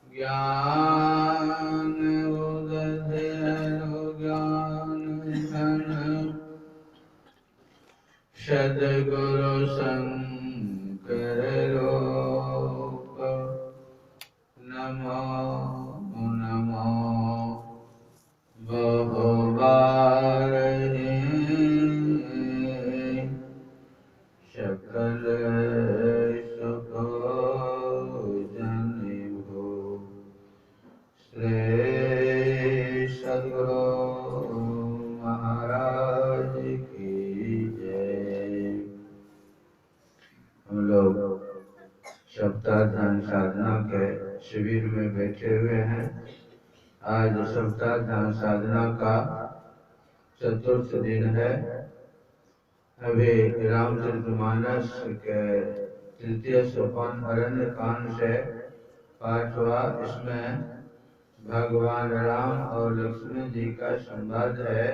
ज्ञान उदय ज्ञान धन सद्गुरु शंकर रूप नमो नमो बहुबार सकल सुख जन भो श्री सद्गुरु महाराज की जय। हम लोग सप्ताह ध्यान साधना के शिविर में बैठे हुए हैं। आज सप्ताह ध्यान साधना का चतुर्थ दिन है। अभी रामचरितमानस के तृतीय सोपान अरण्य कांड से पाठ हुआ। इसमें भगवान राम और लक्ष्मण जी का संवाद है।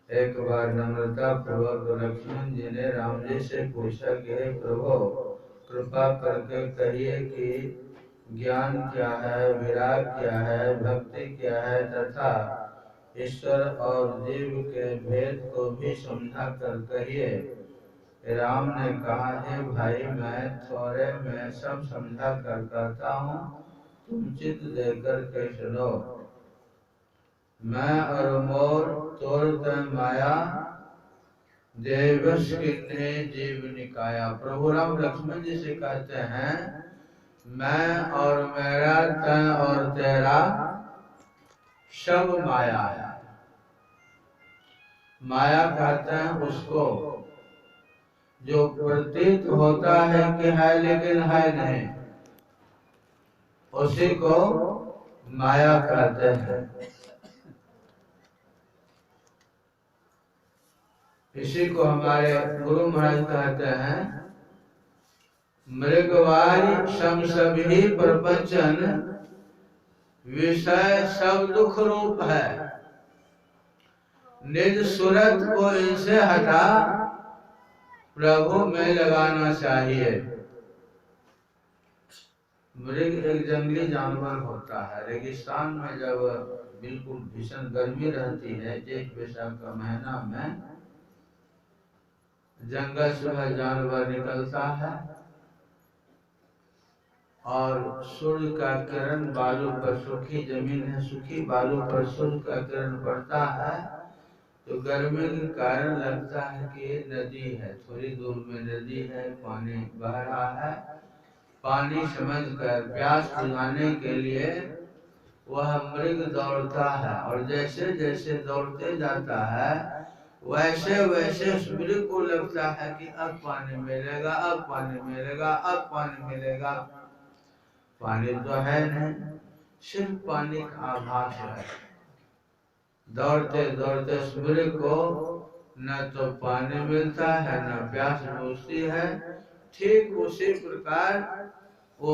एक बार नम्रता पूर्वक लक्ष्मण जी ने राम जी से पूछा कि हे प्रभु, कृपा करके कहिए कि ज्ञान क्या है, विराग क्या है, भक्ति क्या है तथा ईश्वर और जीव के भेद को भी समझा कर कहिए। राम ने कहा, हे भाई, मैं थोड़े में सब समझा कर कहता हूँ, तुम चित्त देकर के सुनो। मैं और मोर तोड़ते माया, देवश कितने जीव निकाया। प्रभु राम लक्ष्मण जी से कहते हैं, मैं और मेरा, तय और तेरा सब माया है। माया कहते हैं उसको जो प्रतीत होता है कि है लेकिन है नहीं, उसी को माया कहते हैं। इसी को हमारे गुरु महाराज कहते हैं, मृगवारी सम सभी प्रपंचन, विषय सब दुख रूप है। निज सूरत को इनसे हटा, प्रभु में लगाना चाहिए। मृग एक जंगली जानवर होता है। रेगिस्तान में जब बिल्कुल भीषण गर्मी रहती है, जेठ वैशाख का महीना में, जंगल से वह जानवर निकलता है और सूर्य का किरण बालू पर, सूखी जमीन है, सूखी बालू पर सूर्य का किरण पड़ता है तो गर्मी के कारण लगता है कि नदी है, थोड़ी दूर में नदी है, पानी बह रहा है। पानी समझकर प्यास बुझाने के लिए वह मृग दौड़ता है और जैसे जैसे दौड़ते जाता है वैसे वैसे उस मृग को लगता है कि अब पानी मिलेगा, अब पानी मिलेगा, अब पानी मिलेगा। पानी तो है नहीं, सिर्फ पानी का आभास है। दौड़ते दौड़ते सूर्य को न तो पानी मिलता है न प्यास बुझती है। ठीक उसी प्रकार वो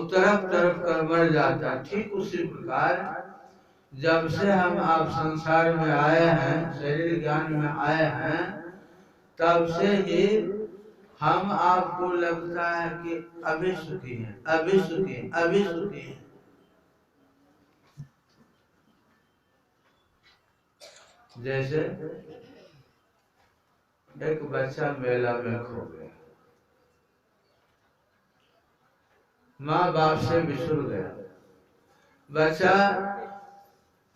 तरफ तरफ कर मर जाता है। ठीक उसी प्रकार जब से हम आप संसार में आए हैं, शरीर ज्ञान में आए हैं, तब से ही हम आपको लगता है कि अभी सुखी हैं, अभी सुखी हैं, अभी सुखी हैं। जैसे एक बच्चा मेला में खो गया, माँ बाप से बिछुड़ गया। बच्चा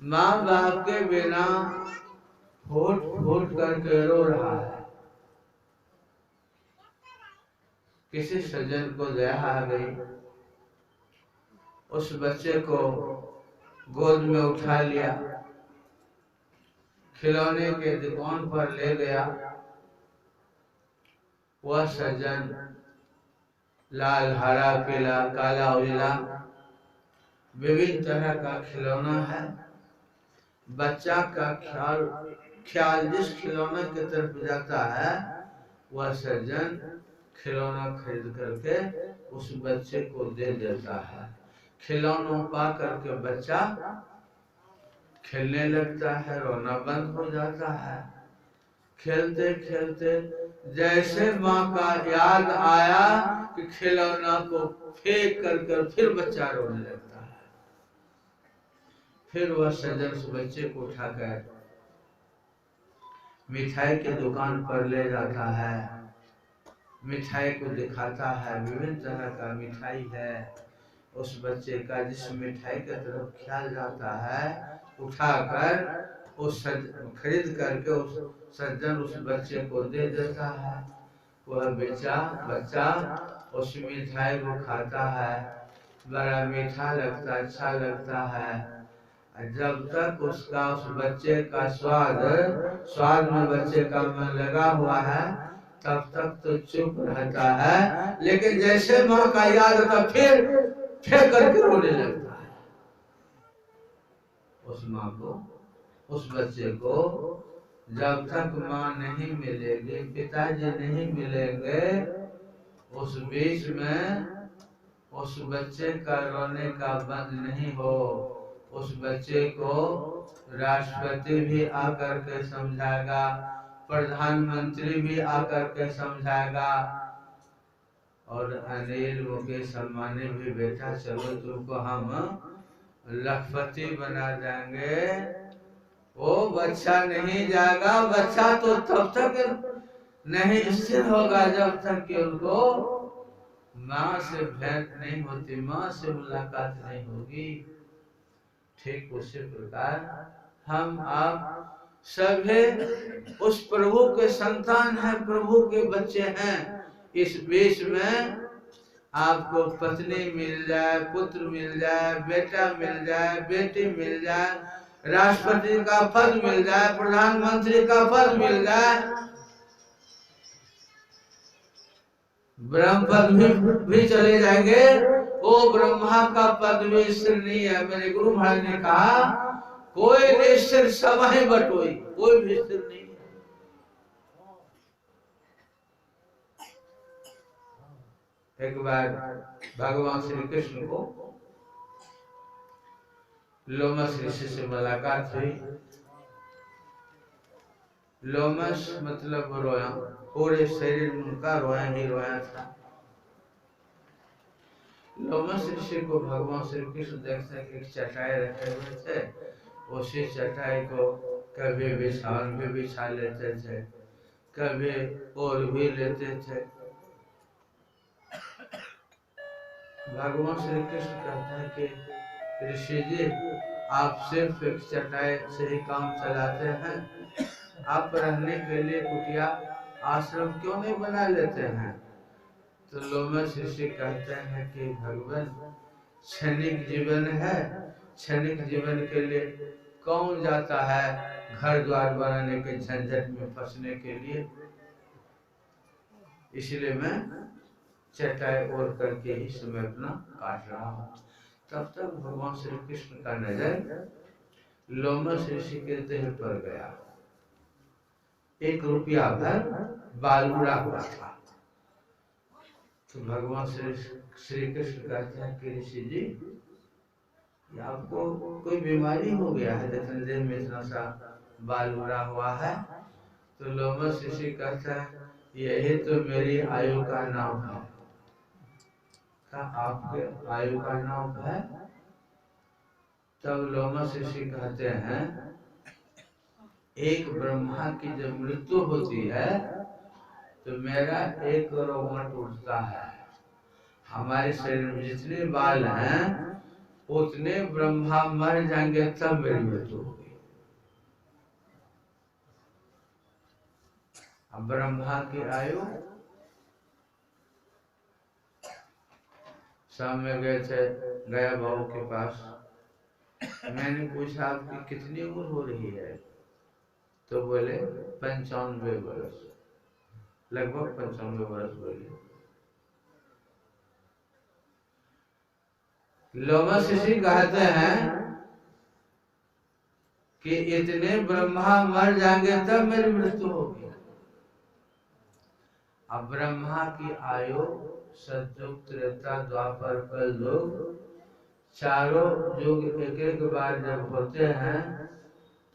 माँ बाप के बिना फूट फूट करके रो रहा है। किसी सज्जन को दया आ गई, उस बच्चे को गोद में उठा लिया, खिलौने के दुकान पर ले गया। वह सज्जन लाल, हरा, पीला, काला, उजला विभिन्न तरह का खिलौना है। बच्चा का ख्याल जिस खिलौना की तरफ जाता है, वह सज्जन खिलौना खरीद करके उस बच्चे को दे देता है। खिलौना पा करके बच्चा खेलने लगता है, रोना बंद हो जाता है। खेलते खेलते जैसे माँ का याद आया कि खिलौना को फेंक कर फिर बच्चा रोने लगता है। फिर वह सज्जन उस बच्चे को उठाकर मिठाई की दुकान पर ले जाता है, मिठाई को दिखाता है, विभिन्न तरह का मिठाई है। उस बच्चे का जिस मिठाई की तरफ ख्याल जाता है, उठाकर उस खरीद करके उस सज्जन उस बच्चे को दे देता है। वह बच्चा उस मिठाई को खाता है, बड़ा मीठा लगता, अच्छा लगता है। जब तक उसका उस बच्चे का स्वाद में बच्चे का मन लगा हुआ है, तब तक तो चुप रहता है। लेकिन जैसे माँ का याद आता फिर करके रोने लगता है। उस माँ को, उस बच्चे को जब तक माँ नहीं मिलेगी, पिताजी नहीं मिलेंगे, उस बीच में उस बच्चे का रोने का बंद नहीं हो। उस बच्चे को राष्ट्रपति भी आकर के समझाएगा, प्रधानमंत्री भी आकर के समझाएगा, और अनिल मुकेश अंबानी भी, बेटा चलो तुमको हम लखपति बना देंगे। वो बच्चा नहीं जाएगा। बच्चा तो तब तक नहीं स्थिर होगा जब तक कि उनको माँ से भेंट नहीं होती, माँ से मुलाकात नहीं होगी। ठीक उसी प्रकार हम आप सभी उस प्रभु के संतान हैं, प्रभु के बच्चे हैं। इस बीच में आपको पत्नी मिल जाए, पुत्र मिल जाए, बेटा मिल जाए, बेटी मिल जाए, राष्ट्रपति का पद मिल जाए, प्रधानमंत्री का पद मिल जाए, ब्रह्म पद भी चले जाएंगे। वो ब्रह्मा का पद भी स्थिर नहीं है। मेरे गुरु महाराज ने कहा, कोई नहीं स्थिर, समय बटोई, कोई भी स्थिर नहीं है। एक बार भगवान श्री कृष्ण को लोमस ऋषि से मुलाकात हुई। लोमस मतलब रोया, पूरे शरीर में उनका रोया ही रोया था। लोमस ऋषि को भगवान श्री कृष्ण देखते कि एक चटाई रखे हुए थे, उसी चटाई को कभी बिछावन भी बिछा लेते थे, कभी ओढ़ भी लेते थे। भगवान श्री कृष्ण कहते हैं कि ऋषि जी, आप सिर्फ एक चटाई से ही काम चलाते हैं, आप रहने के लिए कुटिया आश्रम क्यों नहीं बना लेते हैं? तो लोमस ऋषि कहते हैं कि भगवान, क्षणिक जीवन है, क्षणिक जीवन के लिए कौन जाता है घर द्वार बनाने के झंझट में फंसने के लिए? इसलिए मैं चटाई ओढ़ करके ही समय अपना काट रहा हूँ। तब तक भगवान श्री कृष्ण का नजर लोमस ऋषि के देह पर गया। 1 रुपया भर बालूड़ा हुआ था। तो भगवान श्री कृष्ण कहते हैं कि ऋषि जी, आपको कोई बीमारी हो गया है, इतने देर में इतना सा बालूड़ा हुआ है? तो लोमस ऋषि कहता है, यही तो मेरी आयु का नाम है। आपके आयु का नाम है? तब लोमस ऋषि कहते हैं, एक ब्रह्मा की जब मृत्यु होती है तो मेरा एक रोमन उठता है। हमारे शरीर में जितने बाल हैं उतने ब्रह्मा मर जाएंगे तब मेरी मृत्यु होगी। अब ब्रह्मा की आयु, सामने गए थे गया बाबू के पास, मैंने पूछा आपकी कितनी उम्र हो रही है? तो बोले 95 वर्ष, लगभग 95 वर्ष बोले। लोमस ऋषि कहते हैं कि इतने ब्रह्मा मर जाएंगे तब मेरी मृत्यु होगी। अब ब्रह्मा की आयु सतयुग, त्रेता, द्वापर, कलयुग, चारों युग एक एक बार जब होते हैं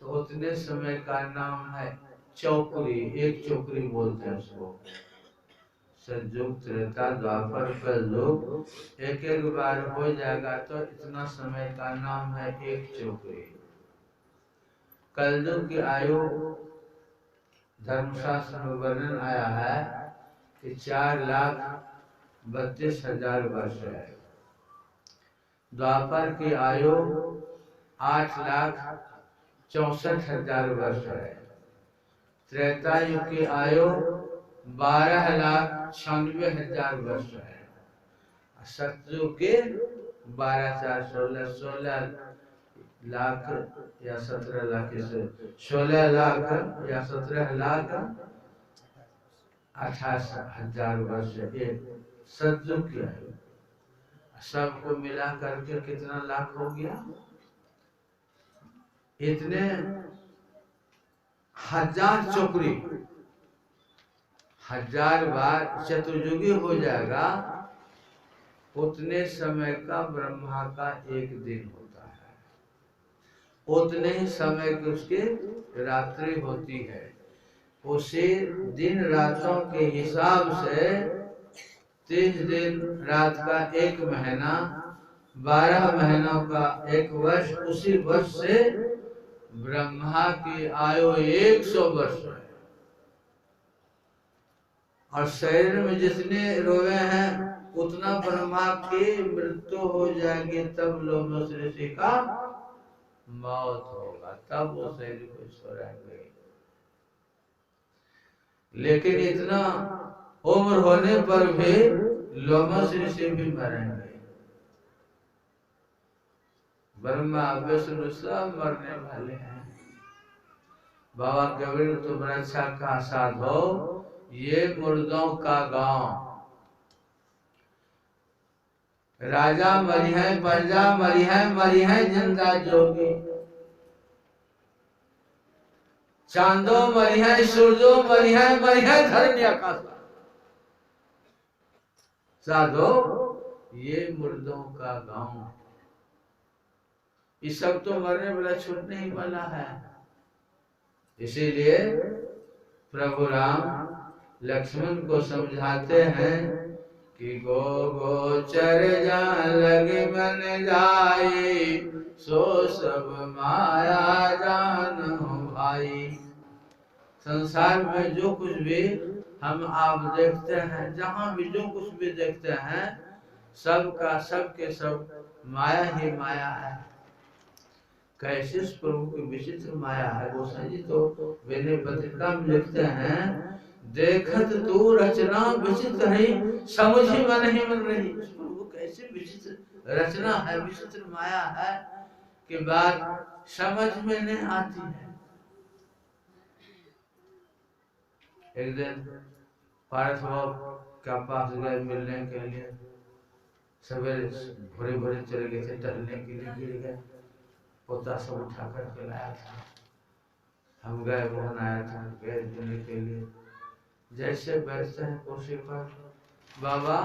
तो उतने समय का नाम है चौकरी, एक चौकरी बोलते हैं उसको। सतयुग त्रेता द्वापर कलयुग एक एक बार हो जाएगा तो इतना समय का नाम है एक चौकरी। कलयुग की आयु धर्मशास्त्र में वर्णन आया है कि 4,32,000 वर्ष है। द्वापर की आयु 8,64,000 वर्ष है। त्रेता युग की आयु 12,96,000 वर्ष है। सतयुग के 16 लाख या 17 लाख से 16 लाख या 17 लाख 28,000 वर्ष एक सतयुग की आयु। सबको मिला करके कितना लाख हो गया? इतने 1000 चौकरी, 1000 बार चतुर्युगी हो जाएगा। उतने समय का ब्रह्मा का एक दिन होता है, उतने ही समय की उसकी रात्रि होती है। उसी दिन रातों के हिसाब से 30 दिन रात का एक महीना, 12 महीनों का एक वर्ष। उसी वर्ष से ब्रह्मा की आयु 100 वर्ष है। और शरीर में जितने रोए हैं उतना ब्रह्मा की मृत्यु हो जाएगी, तब लोमस ऋषि का मौत होगा, तब वो शरीर को छोड़ेंगे। लेकिन इतना उम्र होने पर भी लोमस ऋषि भी मरेंगे। ब्रह्मा विष्णु सब मरने वाले हैं। बाबा कबीर तुम रक्षा का साधो, ये मुर्दों का गांव। राजा मरी है, प्रजा मरी है जिंदा जोगी। चांदो मरी है, सूरजो मरी है धरणी आकाश। साधो ये मुर्दों का गांव। ये सब तो मरने वाला छूटने ही वाला है। इसीलिए प्रभु राम लक्ष्मण को समझाते हैं कि गो गोचर जान लगे मन जाई, सो सब माया जानू भाई। संसार में जो कुछ भी हम आप देखते हैं, जहाँ भी जो कुछ भी देखते हैं, सबका सबके सब माया ही माया है। कैसे प्रभु की विचित्र माया है। गोसाई जी तो विनय पत्रिका में लिखते हैं, देखत तू रचना विचित्र है, समझ ही मन रही। प्रभु कैसे विचित्र रचना है, विचित्र माया है कि बात समझ में नहीं आती है। एक दिन पार्थ बाबू के पास गए मिलने के लिए। सवेरे भोरे भोरे चले गए थे टहलने के लिए, गिर गए, पोता सब उठा करके लाया था। हम गए, मोहन आया था, गए देने के लिए। जैसे बैठते हैं कुर्सी पर, बाबा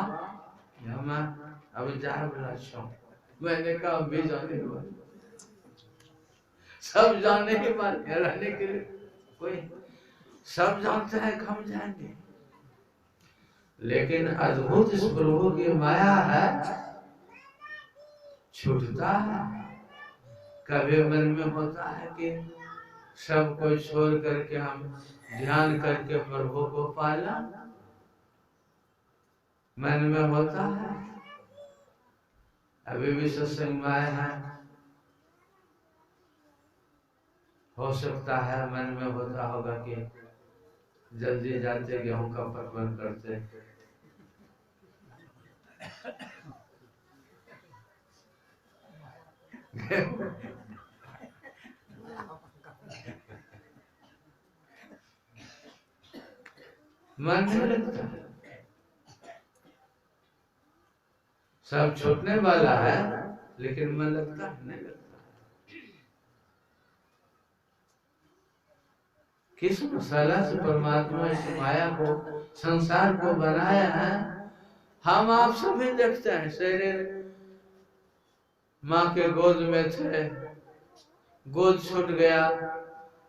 हम अभी जाए बोला छो। मैंने कहा भी जाने वाले, सब जाने ही वाले रहने के लिए कोई, सब जानते हैं कि हम जाएंगे। लेकिन अद्भुत इस प्रभु की माया है, छूटता है। कभी मन में होता है कि सब कोई छोड़ करके हम ध्यान करके प्रभु को पाला, मन में होता है। अभी भी सत्संग में आए हैं, हो सकता है मन में होता होगा कि जल्दी जाते गेहूं का पटवन करते। मन नहीं लगता, सब छूटने वाला है, लेकिन मन लगता है नहीं लगता। किस मसाला से परमात्मा इस माया को, संसार को बनाया है। हम आप सभी देखते हैं, शरीर माँ के गोद में थे, गोद छूट गया,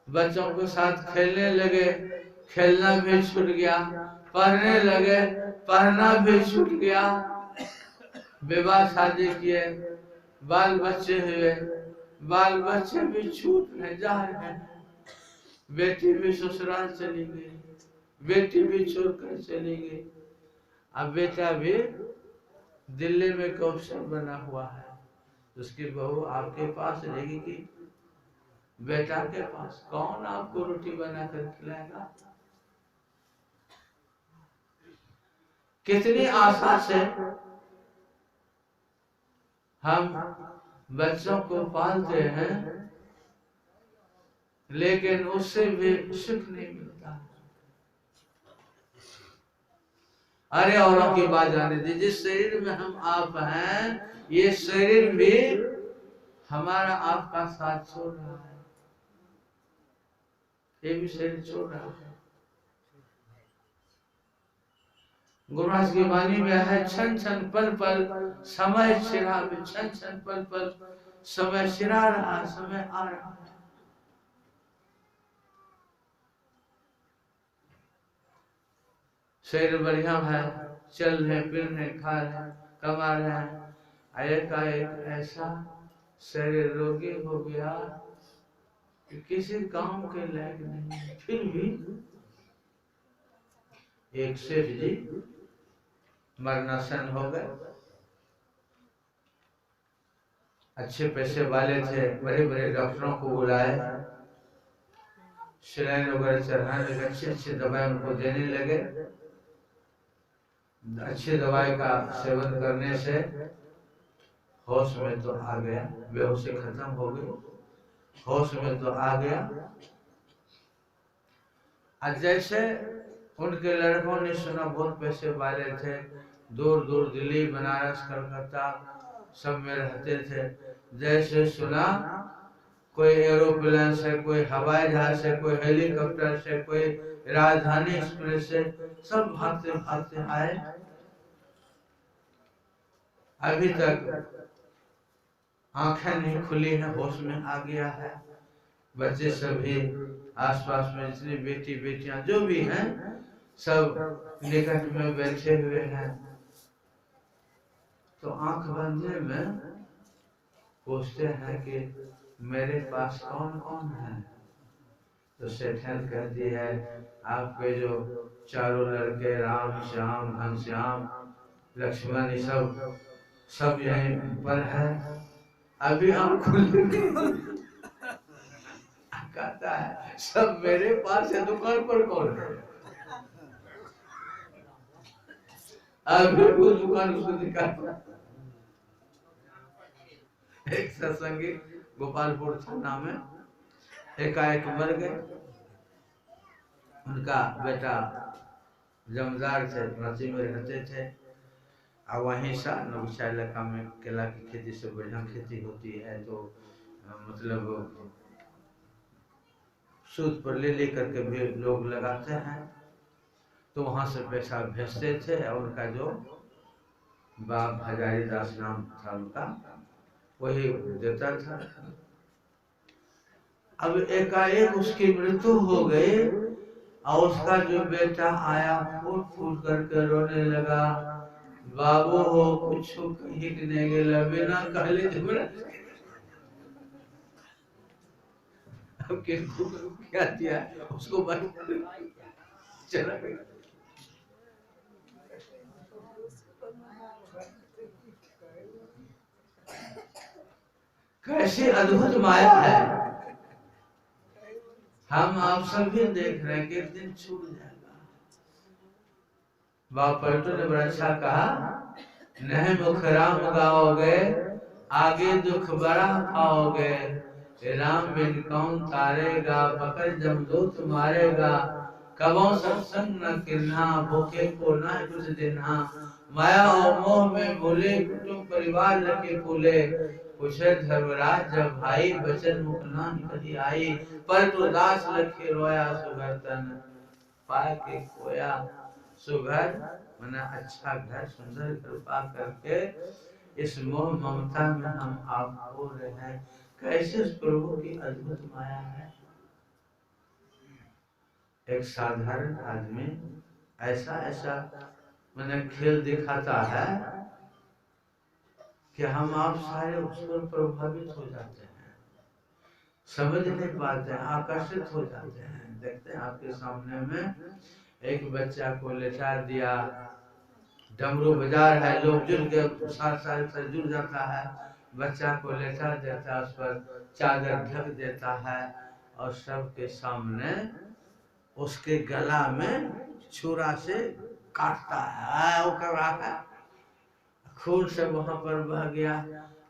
बच्चों के साथ खेलने लगे, खेलना भी छूट गया। पढ़ने लगे, पढ़ना भी छूट गया। विवाह शादी किए, बाल बच्चे हुए, बाल बच्चे भी छूट रहे, जा रहे हैं। बेटी भी ससुराल चली गई, बेटी भी छोड़कर चली गई। अब बेटा भी दिल्ली में कौशल बना हुआ है। उसकी बहू आपके पास रहेगी कि बेटा के पास? कौन आपको रोटी बना कर खिलाएगा? कितनी आशा से हम बच्चों को पालते हैं, लेकिन उससे भी सुख नहीं मिलता। अरे औरों की बात जाने दीजिए, जिस शरीर में हम आप हैं, ये शरीर भी हमारा आपका साथ छोड़ रहा है, ये भी शरीर छोड़ रहा है। गुरुराज की वाणी में है, क्षण क्षण पल पल समय छिरा, क्षण क्षण पल पल समय छिरा रहा, समय आ रहा है। शरीर बढ़िया है, चल रहे, फिर रहे, खा रहे, कमा रहे हैं। एकाएक ऐसा शरीर रोगी हो गया कि किसी काम के लायक नहीं। फिर भी एक सेठ जी मरणासन हो गए। अच्छे पैसे वाले थे, बड़े बड़े डॉक्टरों को बुलाए, सलाइन वगैरह चढ़ाने लगे, अच्छी अच्छी दवाई उनको देने लगे। अच्छी दवाई का सेवन करने से होश में तो आ गया, बेहोशी खत्म हो गई, होश में तो आ गया। और जैसे उनके लड़कों ने सुना, बहुत पैसे वाले थे, दूर दूर दिल्ली, बनारस, कलकत्ता सब में रहते थे। जैसे सुना कोई एरोप्लेन से, कोई हवाई जहाज से, कोई हेलीकॉप्टर से, कोई राजधानी एक्सप्रेस से, सब भागते भागते आए। अभी तक आंखें नहीं खुली है, होश में आ गया है। बच्चे सभी आसपास में जितनी बेटी बेटियां जो भी हैं, सब निकट में बैठे हुए हैं। तो आंख बंदे में पूछते हैं कि मेरे पास कौन कौन है? तो सेठन कहती है, आपके जो चारों लड़के राम श्याम घनश्याम लक्ष्मण सब यहीं पर है। अभी आंख खुली कहता है सब मेरे पास है, दुकान पर कौन है? अभी वो दुकान उसको दिखाता। एक सत्संगी गोपालपुर थाना में एकाएक मर गए। उनका बेटा जमींदार थे, रांची में रहते थे, और वहीं सा नौसा इलाका में केला की खेती से बढ़िया खेती होती है। तो मतलब सूद पर ले लेकर के भी लोग लगाते हैं। तो वहां से पैसा भेजते थे, और उनका जो बाप हजारी दास नाम था उनका, वही देता था। अब एकाएक उसकी मृत्यु हो गई, और उसका जो बेटा आया फूट फूट करके रोने लगा, बाबू हो कुछ कहीं नहीं गेला, बिना कहले झगड़ा। अब किसको क्या दिया उसको चला गया। कैसी अद्भुत माया है। हम आप सभी देख रहे हैं कि एक दिन छूट जाएगा। बाप पलटू ने बड़ा अच्छा कहा, नहीं मुख राम गाओगे, आगे दुख बड़ा पाओगे। राम बिन कौन तारेगा, पकड़ जमदूत मारेगा। कबो सत्संग न किन्हा, भूखे को ना कुछ दिन्हा। माया और मोह में भूले, कुटुंब परिवार लगे फूले। पूछे धर्मराज जब भाई, बचन मुख ना कही आई। पर तो दास लखे रोया, सुगर तन पाए के खोया। सुगर मना अच्छा घर, सुंदर घर पा करके इस मोह ममता में हम आप हो रहे हैं। कैसे उस प्रभु की अद्भुत माया है। एक साधारण आदमी ऐसा ऐसा मैंने खेल दिखाता है कि हम आप सारे उस पर प्रभावित हो जाते हैं, समझ नहीं पाते हैं, आकर्षित हो जाते हैं। देखते हैं आपके सामने में एक बच्चा को लेटा दिया, डमरू बाजार है, लोग जुड़ के साथ साथ जुड़ जाता है, बच्चा को लेटा देता है, उस पर चादर ढक देता है और सबके सामने उसके गला में छुरा से काटता है। वो कर रहा है, खून से वहां पर बह गया।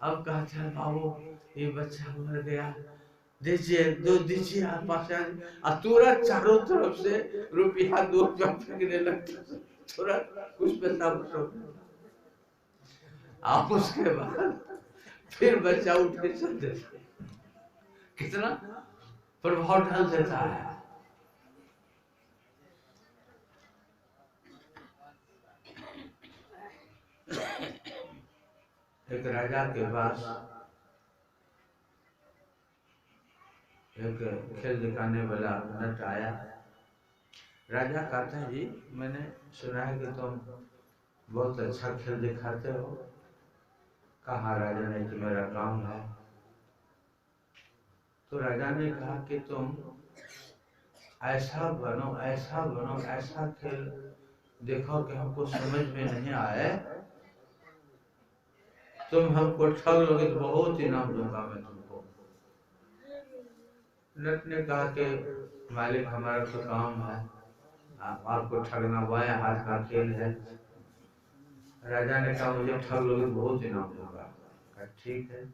अब कहते हैं बाबू ये बच्चा मर गया, दीजिए दो, दीजिए आप पास। तुरंत चारों तरफ से रुपया 2 रुपया फेंकने लगता, तुरंत कुछ पैसा बचो। आप उसके बाद फिर बच्चा उठ के चल देता, कितना प्रभाव डाल देता है। एक राजा के पास एक खेल दिखाने वाला नट आया। राजा कहते हैं जी मैंने सुना है कि तुम बहुत अच्छा खेल दिखाते हो। कहा राजा ने कि मेरा काम है। तो राजा ने कहा कि तुम ऐसा बनो, ऐसा बनो, ऐसा खेल देखो कि हमको समझ में नहीं आए, तुम हमको ठग लोगे तो बहुत इनाम दूंगा मैं तुमको। नट ने कहा कि मालिक हमारा तो काम है, आपको ठगना बाएं हाथ का खेल है। राजा ने कहा मुझे ठग लोगे तो बहुत इनाम दूंगा। ठीक है।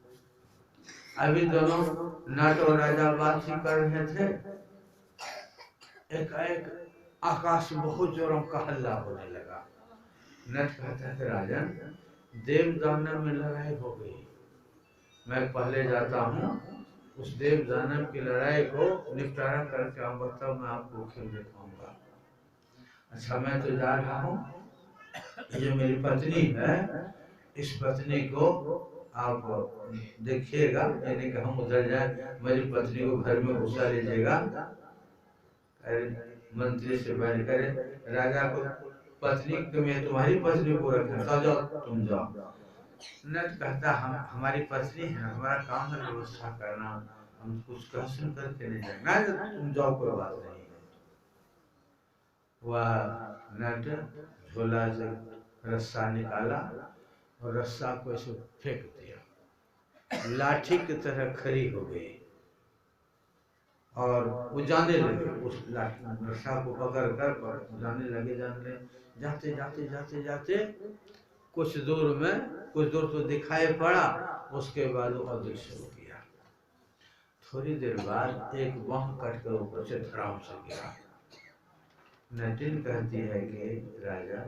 अभी दोनों नट और राजा बातचीत कर रहे थे, एक आकाश में बहुत जोरों का हल्ला होने लगा। नट कहता है राजन देव दानव में लड़ाई हो गई, मैं पहले जाता हूँ, उस देव दानव की लड़ाई को निपटारा करके आऊंगा, तब मैं आपको खेल दिखाऊंगा। अच्छा मैं तो जा रहा हूँ, ये मेरी पत्नी है, इस पत्नी को आप देखिएगा, यानी कि हम उधर जाए, मेरी पत्नी को घर में घुसा लीजिएगा। मंत्री से बैठ करे राजा को, पत्नी में तुम्हारी पत्नी को रखना, तो जाओ तुम जाओ। नट कहता हमारी पत्नी है, हमारा काम है व्यवस्था करना, हम कुछ कह सुन करके नहीं जाएंगे, तुम जाओ कोई बात नहीं है। वह नट झोला से रस्सा निकाला और रस्सा को ऐसे फेंक दिया, लाठी की तरह खड़ी हो गई और वो जाने लगे, उस रस्सा को पकड़ कर जाने लगे, जाते जाते जाते जाते कुछ दूर तो दिखाई पड़ा, उसके बाद वो अदृश्य हो गया। थोड़ी देर बाद एक बांह कट कर ऊपर से धड़ाम से गिरा। नटिन कहती है कि राजा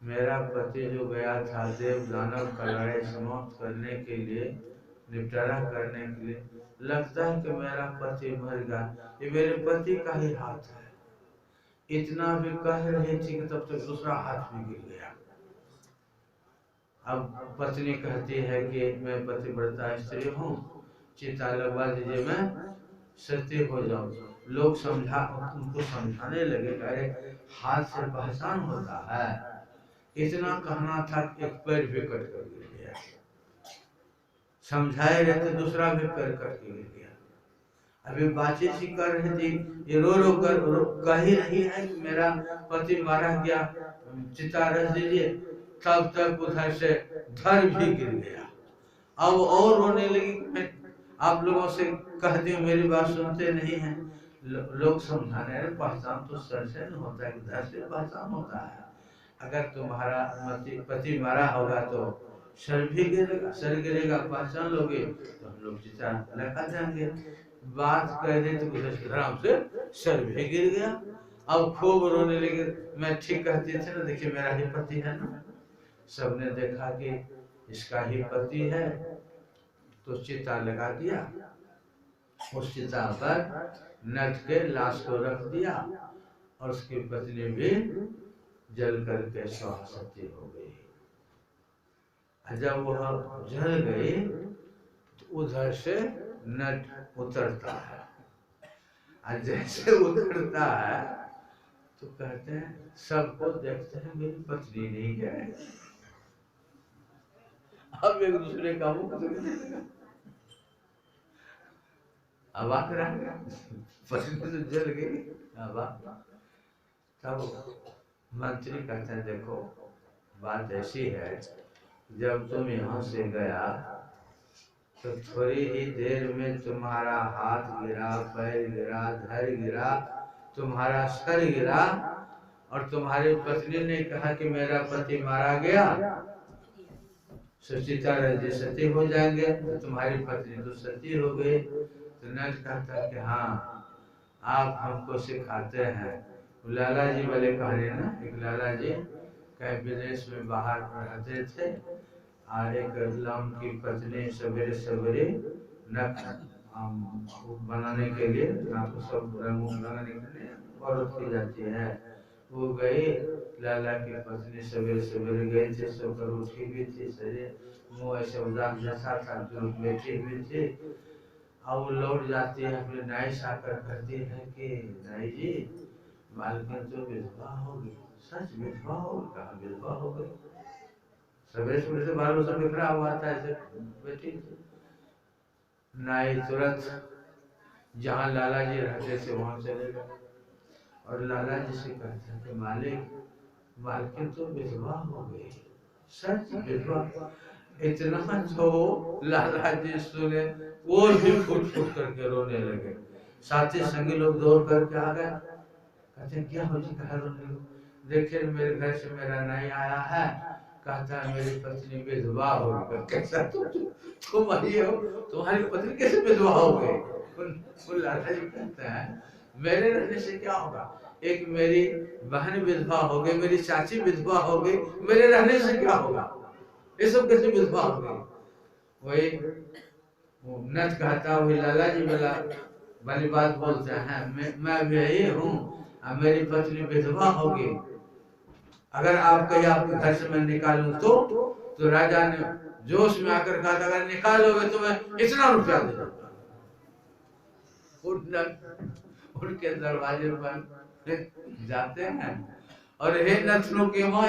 मेरा पति जो गया था देव दानव का लड़ाई समाप्त करने के लिए, निपटारा करने के लिए, लगता है कि मेरा पति मर गया, ये मेरे पति का ही हाथ है। इतना भी कह रही थी कि तब तक दूसरा हाथ भी गिर गया। अब पत्नी कहती है कि मैं पतिव्रता स्त्री हूँ, चिता लगवा दीजिए, मैं सत्य हो जाऊं। लोग उनको समझाने लगे, अरे हाथ से पहचान होता है। इतना कहना था कि एक पैर भी कट कर गिर गया, समझाए रहते दूसरा भी पैर कट के गिर गया। अभी बातचीत ही कर रही थी, ये रो कर कह ही रही है कि मेरा पति मारा गया, चिता रख दीजिए, तब तक उधर से धर भी गिर गया। अब और रोने लगी, मैं आप लोगों से कहती हूँ मेरी बात सुनते नहीं हैं। लोग समझाने रहे पहचान तो सर से नहीं होता है, धर से पहचान होता है। अगर तुम्हारा पति मारा होगा तो सर भी गिरेगा, सर गिरेगा, पहचान लोगे तो हम लोग चिता लगा देंगे। बात कह रहे तो धराम से सर भी गिर गया। अब खूब रोने लगे, मैं ठीक कहती थी ना, देखिए मेरा ही पति है ना। सबने देखा कि इसका ही पति है, तो चिता लगा दिया, उस चिता पर नट के लाश को रख दिया और उसकी पत्नी भी जल करके स्वाहसती हो गई। जब वह जल गई तो उधर से नट उतरता है और जैसे उतरता है तो कहते हैं सबको देखते हैं मेरी पत्नी नहीं है। अब एक दूसरे का मुख देखने लगा, अवाक रह गया, पत्नी तो जल गई, अवाक। तब मंत्री कहते हैं देखो बात ऐसी है, जब तुम यहाँ से गया तो थोड़ी ही देर में तुम्हारा हाथ गिरा, पैर गिरा, धड़ गिरा, तुम्हारा सर गिरा, और तुम्हारी पत्नी ने कहा कि मेरा पति मारा गया, सुचिता जी सती हो जाएंगे, तो तुम्हारी पत्नी तो सती हो गई। तो नट कहता कि हाँ आप हमको सिखाते हैं। लाला जी वाले कहानी ना, एक लाला जी कहीं विदेश में बाहर रहते थे, और एक लाम की पत्नी सवेरे सवेरे नख बनाने के लिए, नाक सब रंग लगाने के लिए औरत की जाती है, वो गई। लाला की पत्नी सवेरे सवेरे गई थी, सोकर उठी भी थी, शरीर मुँह ऐसे उदास जैसा था, जो बैठी हुई थी। और वो लौट जाती है, अपने नाई से आकर कहती है कि नाई जी मालकिन तो विधवा हो गई। सच विधवा हो गई? कहा विधवा हो गई? सवेरे सवेरे से बाल सब बिखरा हुआ था, ऐसे बैठी थी। नाई तुरंत जहाँ लाला जी रहते थे वहां चले गए, और लाला जी से कहते हैं कि मालकिन तो विधवा हो गई। सच विधवा? इतना तो लाला जी सुने, वो भी फुट फुट करके रोने लगे। साथी संगी लोग दौड़ करके आ गए, कहते हैं क्या हो जी, कहा रोने लगे? देखिए मेरे घर से मेरा नाई आया है, कहता है मेरी पत्नी विधवा हो गई। कैसा तुम आई हो, तुम्हारी पत्नी कैसे विधवा हो गई? उन लाला जी कहते हैं मेरे रहने से क्या होगा, एक मेरी बहन विधवा हो गई, मेरी चाची विधवा हो गई, मेरे रहने से क्या होगा? ये सब कैसे विधवा हो गई? वही नथ कहता, वही लाला जी वाली बात बोलते हैं, मैं भी यही हूँ, मेरी पत्नी विधवा होगी, अगर आप कहीं आपके घर से मैं निकालूं तो राजा ने जोश में आकर कहा था, अगर निकालोगे तो मैं इतना रुपया दे दूंगा। उनके दरवाजे पर जाते हैं, और हे नथनों के माँ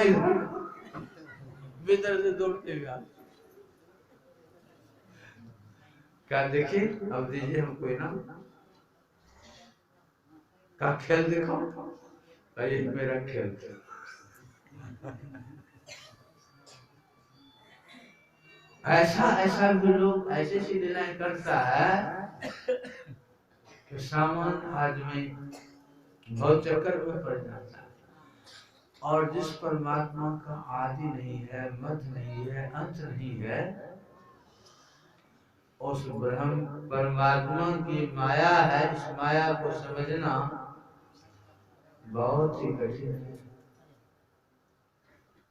इधर से दौड़ते हुए क्या देखिए, अब दीजिए हमको इनाम का खेल दिखाओ। अरे मेरा खेल ऐसा ऐसा भी लोग ऐसे सी डिजाइन करता है कि सामान्य आदमी बहुत चक्कर में पड़ जाता है। और जिस परमात्मा का आदि नहीं है, मध्य नहीं है, अंत नहीं है, उस ब्रह्म परमात्मा की माया है, इस माया को समझना बहुत ही कठिन है,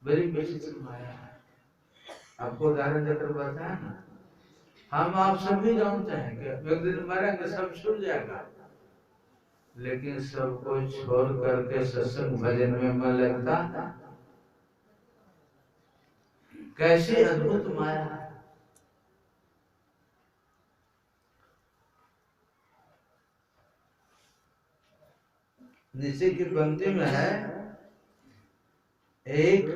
बड़ी विचित्र माया है। आपको उदाहरण देकर बताया ना, हम आप सभी जानते हैं कि एक दिन मरेंगे, सब छूट जाएगा, लेकिन सबको छोड़ करके सत्संग भजन में मन लगता है। कैसी अद्भुत माया है। नीचे की पंक्ति में है, एक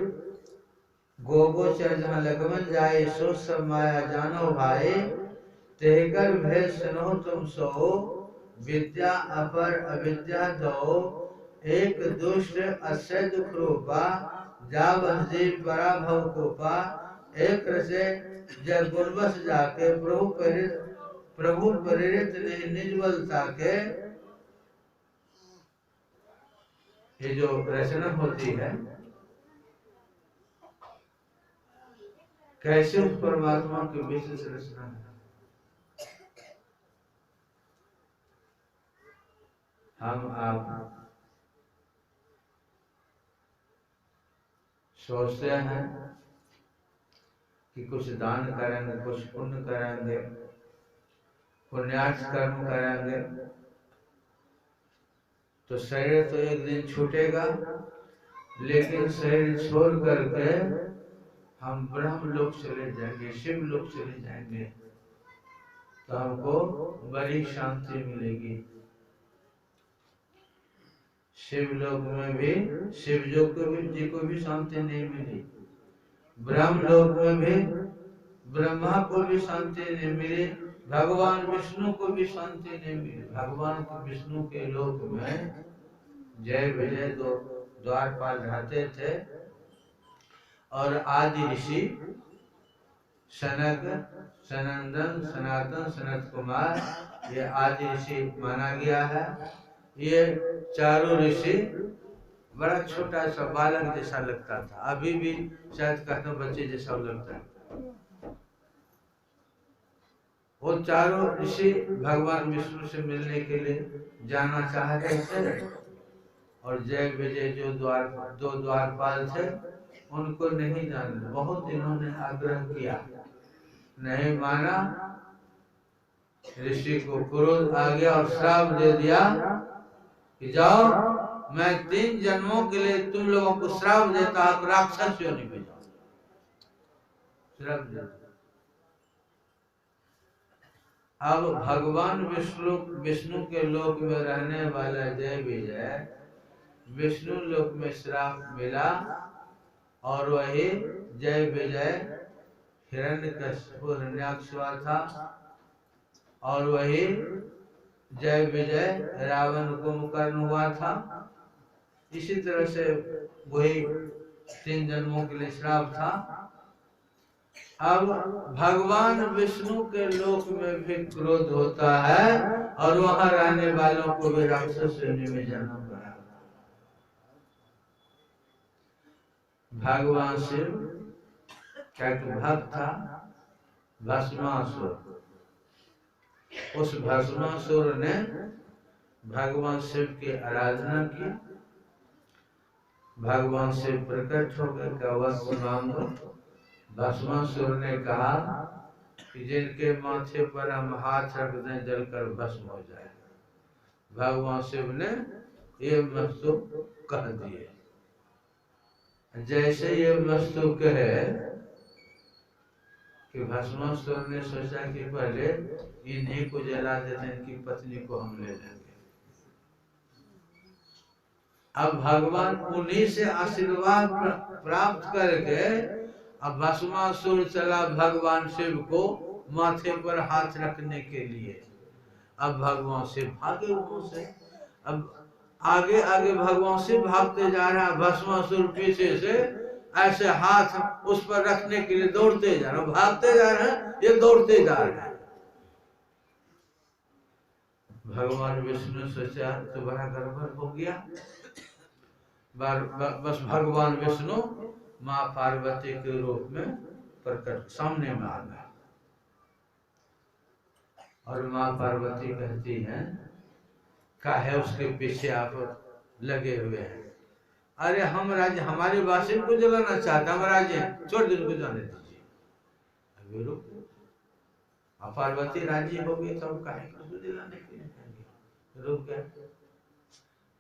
गोगोचर जहाँ लगमन जाए, सो सब माया जानो भाई, तेकर भेद सुनो तुम सो, विद्या अपर अविद्या दो, एक दुष्ट अस्य दुख रूपा, जा बंसी पराभव कोपा, एक रसे जब गुणवश जाके प्रभु प्रेरित नहीं निज बलता के। ये जो रचना होती है, कैसे उस परमात्मा के विशेष रचना है। हम आप सोचते हैं कि कुछ दान करेंगे, कुछ पुण्य करेंगे, पुण्यार्थ कर्म करेंगे, तो शरीर तो एक दिन छूटेगा, लेकिन शरीर छोड़ करके हम ब्रह्म लोक चले जाएंगे, शिव लोक चले जाएंगे, तो हमको बड़ी शांति मिलेगी। शिवलोक में भी शिव जी को भी शांति नहीं मिली, ब्रह्मलोक में भी ब्रह्मा को भी शांति नहीं मिली, भगवान विष्णु को भी शांति नहीं मिली। भगवान विष्णु के लोक में जय विजय दो द्वारपाल रहते थे और आदि ऋषि सनक, सनंदन, सनातन, सनत कुमार, ये आदि ऋषि माना गया है। ये चारों ऋषि बड़ा छोटा सा बालक जैसा लगता था, अभी भी शायद कहते बच्चे जैसा लगता है। वो चारों ऋषि भगवान विष्णु से मिलने के लिए जाना चाहते थे और जय विजय जो दो द्वारपाल थे उनको नहीं जाना। बहुत इन्होंने आग्रह किया, नहीं माना। ऋषि को क्रोध आ गया और श्राप दे दिया कि जाओ, मैं 3 जन्मों के लिए तुम लोगों को श्राप देता हूं, राक्षस योनि में जाओ। श्राप देता। अब भगवान विष्णु के लोक में रहने वाला जय विजय विष्णु लोक में श्राप मिला और वही जय विजय हिरण्यकशिपु हिरण्याक्ष था और वही जय विजय रावण कुंभकर्ण हुआ था। इसी तरह से वही 3 जन्मों के लिए श्राप था। अब भगवान विष्णु के लोक में भी क्रोध होता है और वहां रहने वालों को भी राक्षस योनि में जाना पड़ा। भगवान शिव का एक भक्त था भस्मासुर। उस भस्मासुर ने भगवान शिव की आराधना की। भगवान शिव प्रकट होकर का वस्त्र मांगो। भस्मासुर ने कहा कि जिनके माथे पर हम हाथ रख दें जलकर भस्म हो जाए। भगवान शिव ने ये मस्तूक कह दिए। जैसे ये मस्तूक है कि भस्मासुर ने सोचा कि पहले इन्हीं को जला देते हैं, इनकी पत्नी को हम ले लेंगे। अब भगवान उन्हीं से आशीर्वाद प्राप्त करके अब भस्मासुर चला भगवान शिव को माथे पर हाथ रखने के लिए। अब भगवान शिव भागे वहां से। अब आगे आगे भगवान शिव भागते जा रहा है, भस्मासुर पीछे से ऐसे हाथ उस पर रखने के लिए दौड़ते जा रहे हैं। भागते जा रहे हैं, ये दौड़ते जा रहे हैं। भगवान विष्णु सोचा तो बड़ा गड़बड़ हो गया। बस भगवान विष्णु माँ पार्वती के रूप में प्रकट सामने में आ गए और माँ पार्वती कहती हैं, काहे उसके पीछे आप लगे हुए हैं? अरे हम राज्य हमारे वासिन को जलाना चाहते, हम राज्य छोड़ दे, उनको जाने दीजिए। अभी रुक, पार्वती राजी हो गई तो काहे को जलाने के लिए कहेंगे? रुक गए।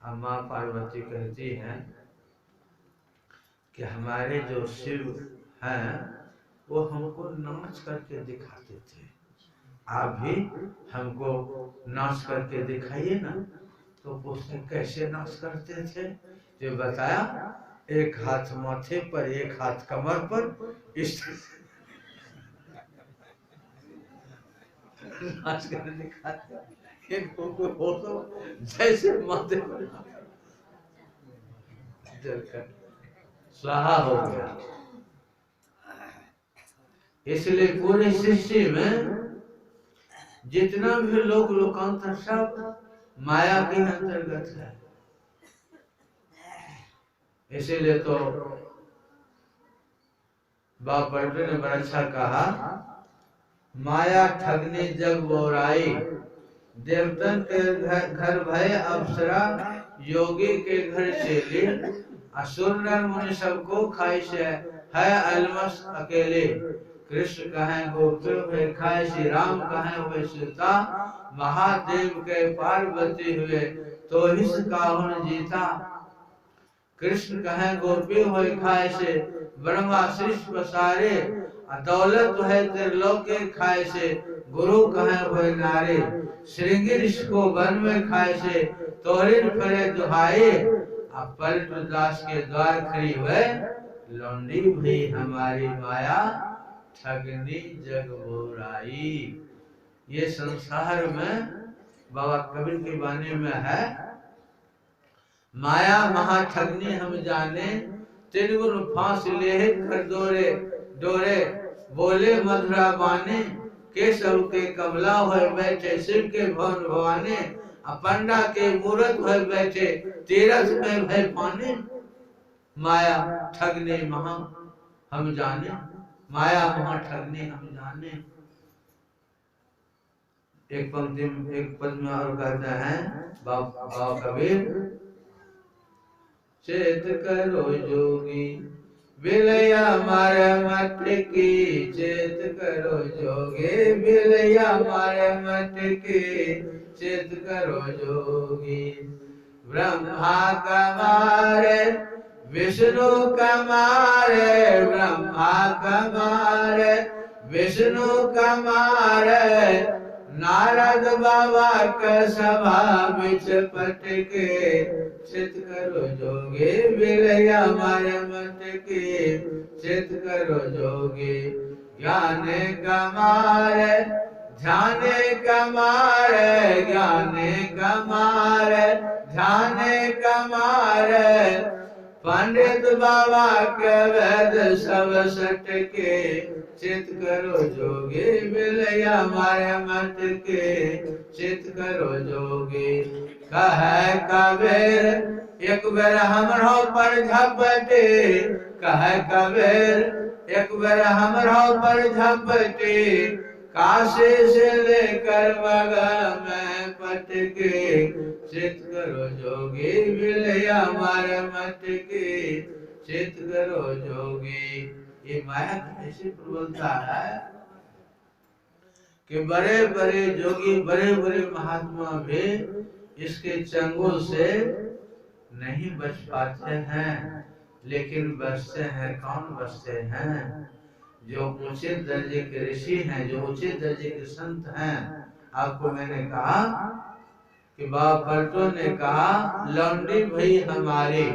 अब माँ पार्वती कहती हैं कि हमारे जो शिव हैं वो हमको नाच करके दिखाते थे, आप भी हमको नाच करके दिखाइए ना। तो पूछते कैसे नाच करते थे? जो बताया, एक हाथ माथे पर, एक हाथ कमर पर, इस नाच कर दिखाते। इनको हो तो जैसे माथे पर जलकर स्वाहा हो गया। इसलिए पूरी सृष्टि में जितना भी लोक लोकांतर सब माया के अंतर्गत है। इसीलिए तो बाप बड़े ने बड़ा अच्छा कहा, माया ठगने जग बोराई, देवतन के घर भय अप्सरा, योगी के घर चेली, असुर नर मुनि सबको खाई से है अलमस अकेले। कृष्ण कहे गोपी खाए, श्री राम कहे हुए सीता, महादेव के पार्वती हुए तो हिस काहुन जीता। कृष्ण कहे गोपी हुए खाए से ब्रह्मा सृष्टि पसारे, दौलत है त्रिलोके खाए से, गुरु कहे हुए नारे, श्रृंगी को वन में खाए से, तोरिन फरे दुहाए, अब पलट दास के द्वार खड़ी हुए, लौंडी भी हमारी माया, ठगनी जग बुराई। ये संसार में बाबा कबीर की वाणी में है, माया महा ठगनी हम जाने, तीन गुण फांस ले कर डोरे डोरे, बोले मधुरा बाने, के सब के कमला होए बैठे, शिव के भवन भवाने, पंडा के मूरत होए बैठे, तीरथ में भय पाने, माया ठगने महा हम जाने, माया महा ठगने हम जाने। एक पंक्ति एक पद में और कहते हैं बाबा कबीर, चेत करो जोगी बिलया मारे मत की, चेत करो जोगी बिलया मारे मत की, चेत करो जोगी। ब्रह्मा कमारे विष्णु कमारे, ब्रह्मा कमारे विष्णु कमारे, नारद बाबा का सभा बिच पटके, चित करो जोगे बिलया मारे मत के, चित करो जोगे। ज्ञाने कमारे ध्याने कमारे, ज्ञाने कमारे ध्याने कमारे, पंडित बाबा के वेद सब सटके, चित करो जोगे बिलया मारे मत के, चित करो जोगे। कहे कबीर एक बेर हमरो पर झपटे, कहे कबीर एक बेर हमरो पर झपटे, काशी से लेकर मगा में पटके, चित करो जोगी बिलया मारे मत के, चित करो जोगी। ये माया ऐसे प्रबलता है कि बड़े बड़े जोगी बड़े बड़े महात्मा भी इसके चंगुल से नहीं बच पाते हैं, लेकिन बचते हैं। कौन बचते हैं? जो ऊंचे दर्जे के ऋषि हैं, जो ऊंचे दर्जे के संत हैं। आपको मैंने कहा कि बाबा पलटो ने कहा लौंडी भई हमारी,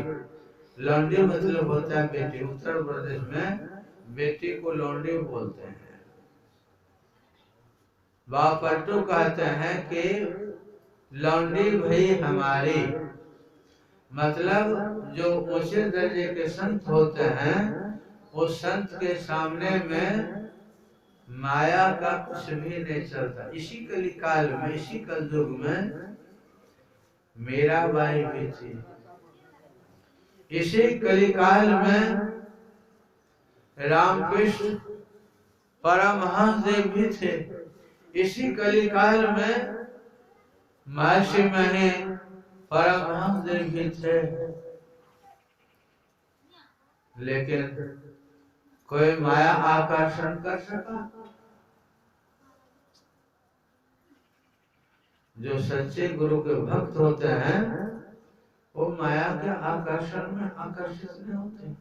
लौंडी मतलब होता है बेटी। उत्तर प्रदेश में बेटी को लौंडी बोलते हैं। बाबा पलटो कहते हैं कि लौंडी भई हमारी, मतलब जो ऊंचे दर्जे के संत होते हैं, उस संत के सामने में माया का कुछ भी नहीं चलता। इसी कलिकाल में, इसी कलयुग में मीराबाई भी थी। इसी कलिकाल में रामकृष्ण परमहंस देव भी थे। इसी कलिकाल में महर्षि महे परमहंस देव भी थे। लेकिन कोई माया आकर्षण कर सका? जो सच्चे गुरु के भक्त होते हैं वो माया के आकर्षण में आकर्षित नहीं होते।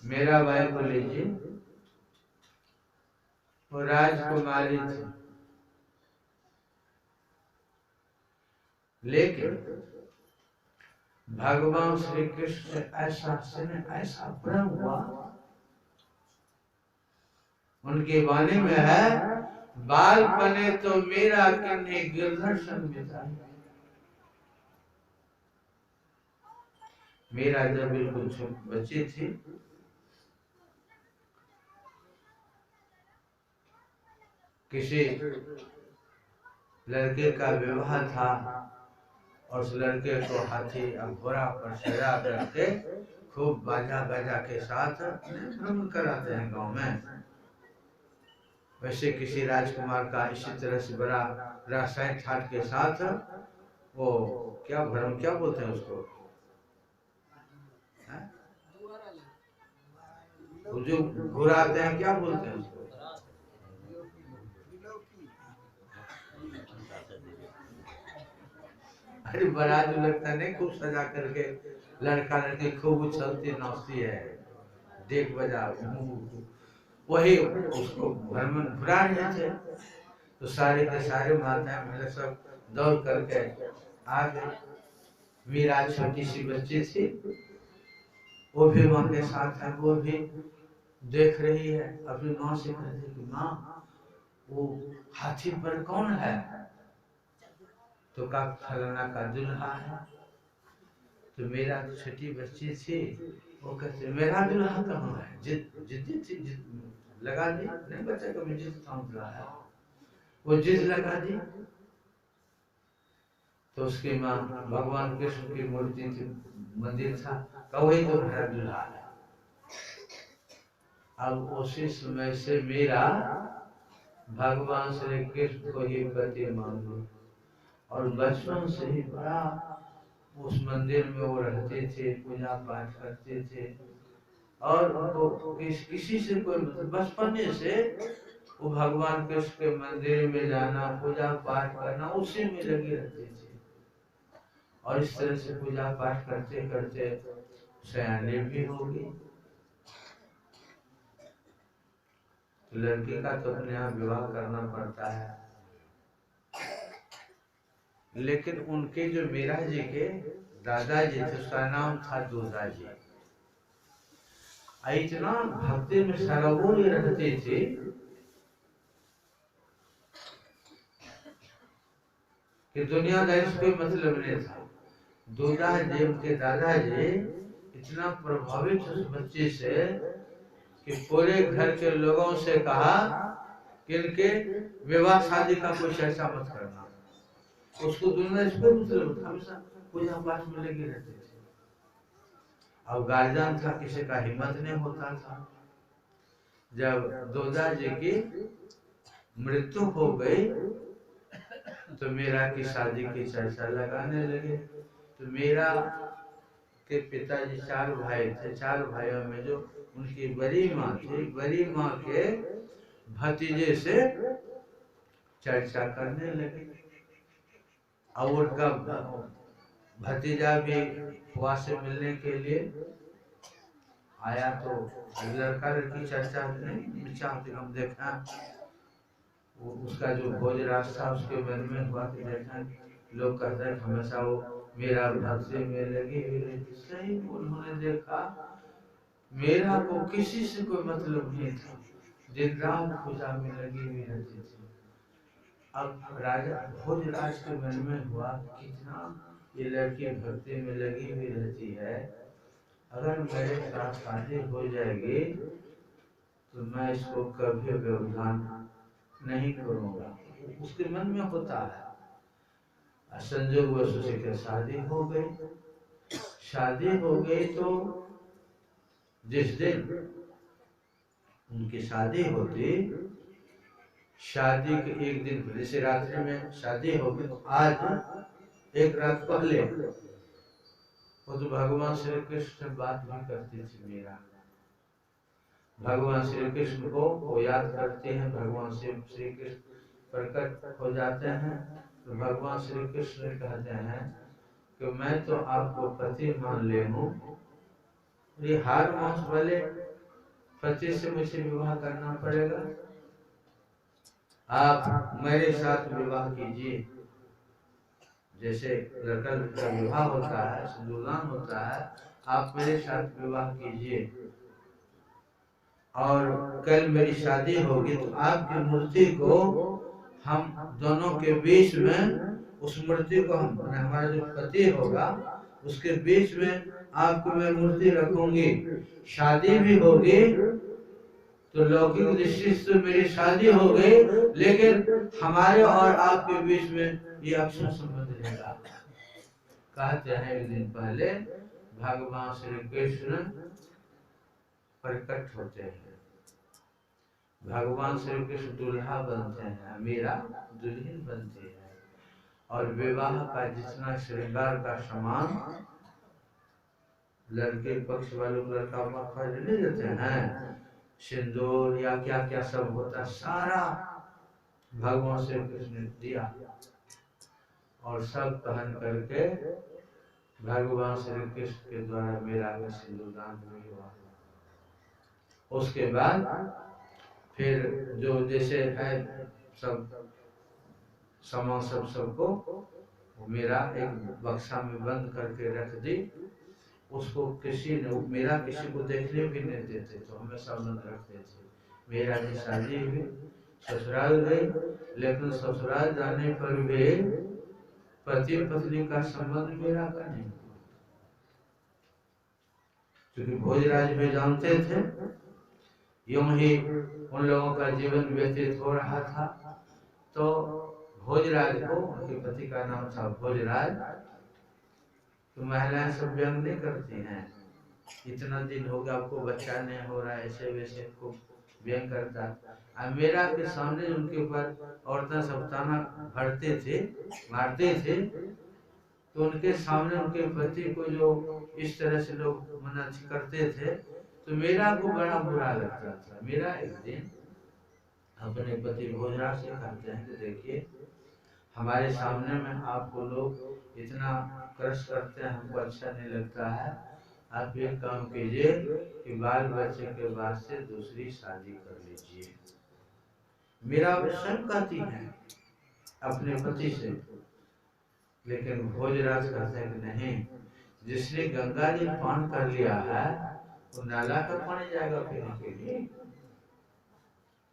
मीराबाई को लीजिए, वो राजकुमारी थी, लेकिन भगवान श्री कृष्ण से ऐसा स्नेह, ऐसा प्रेम हुआ। उनकी वाणी में है, बाल बने तो मेरा कन्हे गिरधर संग बिताए। मेरा जब बिल्कुल बच्ची थी, किसी लड़के का विवाह था और उस लड़के को हाथी घोड़ा पर सजा करके खूब बाजा गाजा के साथ भ्रमण कराते हैं गांव में। वैसे किसी राजकुमार का इसी तरह से बड़ा रासायनिक ठाट के साथ वो क्या भ्रम, क्या बोलते हैं उसको, जो घुराते हैं, क्या बोलते हैं उसको? अरे बड़ा जो लगता नहीं, खूब सजा करके लड़का लड़की खूब उछलती नाचती है, देख बजा वही उसको घर में भुला रहे थे। तो सारे के सारे माताएं महिला सब दौड़ करके आ गए। मीरा छोटी सी बच्ची थी, वो भी माँ के साथ है, वो भी देख रही है। अपनी माँ से कहती कि माँ वो हाथी पर कौन है? तो का फलाना का दुल्हा है। तो मेरा छोटी बच्ची थी, वो कहते मेरा दुल्हा कहाँ है? जिद्दी थी, लगा दी, नहीं बच्चा कभी जिद था है, वो जिद लगा दी। तो उसकी माँ भगवान कृष्ण की मूर्ति थी, मंदिर था, वही तो मेरा दुल्हा है। अब उसी समय से मेरा भगवान श्री कृष्ण को ही पति मान ली, और बचपन से ही बड़ा उस मंदिर में वो रहते थे, पूजा पाठ करते थे, और उनको किसी से कोई मतलब बचपने से वो भगवान कृष्ण के मंदिर में जाना, पूजा पाठ करना, उसी में लगे रहते थे। और इस तरह से पूजा पाठ करते करते सयाने भी हो गई। तो लड़की का तो अपने यहाँ विवाह करना पड़ता है। लेकिन उनके जो मीरा जी के दादाजी थे, उसका नाम था दूधा जी। इतना भक्ति में सरोवर रहते थे कि दुनियादारी से कोई मतलब नहीं था। दूधा जी, उनके दादाजी इतना प्रभावित उस बच्चे से कि पूरे घर के लोगों से कहा कि इनके विवाह शादी का कोई चर्चा मत करना। उसको दुनिया से कोई मतलब था, हमेशा पूजा पाठ में लगे रहते थे। अब गार्जियन था, किसी का हिम्मत नहीं होता था। जब दूधा जी की मृत्यु हो गई तो मीरा की शादी की चर्चा लगाने लगे। तो मीरा के पिताजी 4 भाई थे, 4 भाइयों में जो उनकी बड़ी माँ थी, बड़ी माँ के भतीजे से चर्चा करने लगे। और उनका भतीजा भी फुआ से मिलने के लिए आया। तो लड़का लड़की चर्चा नहीं, हम देखा उसका जो भोज रास्ता उसके मन में हुआ कि देखा लोग कहते हैं हमेशा वो मेरा भक्ति में लगी हुई रहती। सही उन्होंने देखा मेरा को किसी से कोई मतलब नहीं था, दिन रात पूजा में लगी हुई रहती थी। अब राजा भोज राज के मन में हुआ कितना ये लड़की भक्ति में लगी हुई रहती है, अगर मेरे साथ शादी हो जाएगी तो मैं इसको कभी व्यवधान नहीं करूंगा। उसके मन में होता है। संजोग वशों से शादी हो गई। शादी हो गई तो जिस दिन उनकी शादी होती, शादी के एक दिन पहले से रात्रि में शादी हो गई, तो आज एक रात पहले वो तो भगवान श्री कृष्ण से बात भी करती थी मीरा। भगवान श्री कृष्ण को वो याद करते हैं, भगवान श्री कृष्ण प्रकट हो जाते हैं तो भगवान श्री कृष्ण कहते हैं कि मैं तो आपको पति मान ले हूँ, ये हार मांस वाले पति से मुझे विवाह करना पड़ेगा, आप मेरे साथ विवाह कीजिए। जैसे लड़का लड़का विवाह होता है, सिंदूरदान होता है, आप मेरे साथ विवाह कीजिए और कल मेरी शादी होगी तो आपकी मूर्ति को हम दोनों के बीच में, उस मूर्ति को हम हमारा जो पति होगा उसके बीच में आपकी मैं मूर्ति रखूंगी। शादी भी होगी तो लौकिक दृष्टि से तो मेरी शादी हो गई, लेकिन हमारे और आपके बीच में ये अक्षर संबंध रहेगा। कहते हैं एक दिन पहले भगवान श्री कृष्ण प्रकट होते हैं, भगवान श्री कृष्ण दूल्हा बनते हैं, मीरा दुल्हन बनती है, और विवाह का जितना श्रृंगार का सामान लड़के पक्ष वालों को लड़का पक्ष वाले ले लेते हैं, सिंदूर या क्या क्या सब होता, सारा भगवान श्री कृष्ण ने दिया और सब पहन करके भगवान श्री कृष्ण के द्वारा मेरा में सिंदूरदान हुआ। उसके बाद फिर जो जैसे है सब सामान सबको मेरा एक बक्सा में बंद करके रख दी। उसको किसी ने मेरा किसी को देखने भी नहीं देते, तो हमेशा बंद रखते थे। मेरा की शादी हुई, ससुराल गई, लेकिन ससुराल जाने पर भी पति पत्नी का संबंध मेरा का नहीं, क्योंकि भोजराज भी जानते थे यूं ही उन लोगों का जीवन व्यतीत हो रहा था। तो भोजराज को, उनके पति का नाम था भोजराज, तो महिलाएं सब व्यंग नहीं करती हैं, इतना दिन हो गया आपको बच्चा नहीं हो रहा, ऐसे वैसे खूब व्यंग करता। अब मेरा के सामने उनके ऊपर औरतें सब ताना भरते थे, मारते थे, तो उनके सामने उनके पति को जो इस तरह से लोग मना करते थे, तो मेरा को बड़ा बुरा लगता था। मेरा एक दिन अपने पति भोजराज से कहते हैं कि देखिए, हमारे सामने में आपको लोग इतना क्रश करते हैं, हमको अच्छा नहीं लगता है। आप एक काम कीजिए कि बाल बच्चे के बाद से दूसरी शादी कर लीजिए। मेरा स्वयं कहती है अपने पति से, लेकिन भोजराज कहते हैं कि नहीं, जिसने गंगा जी पान कर लिया है वो नाला का पानी जाएगा पीने के लिए,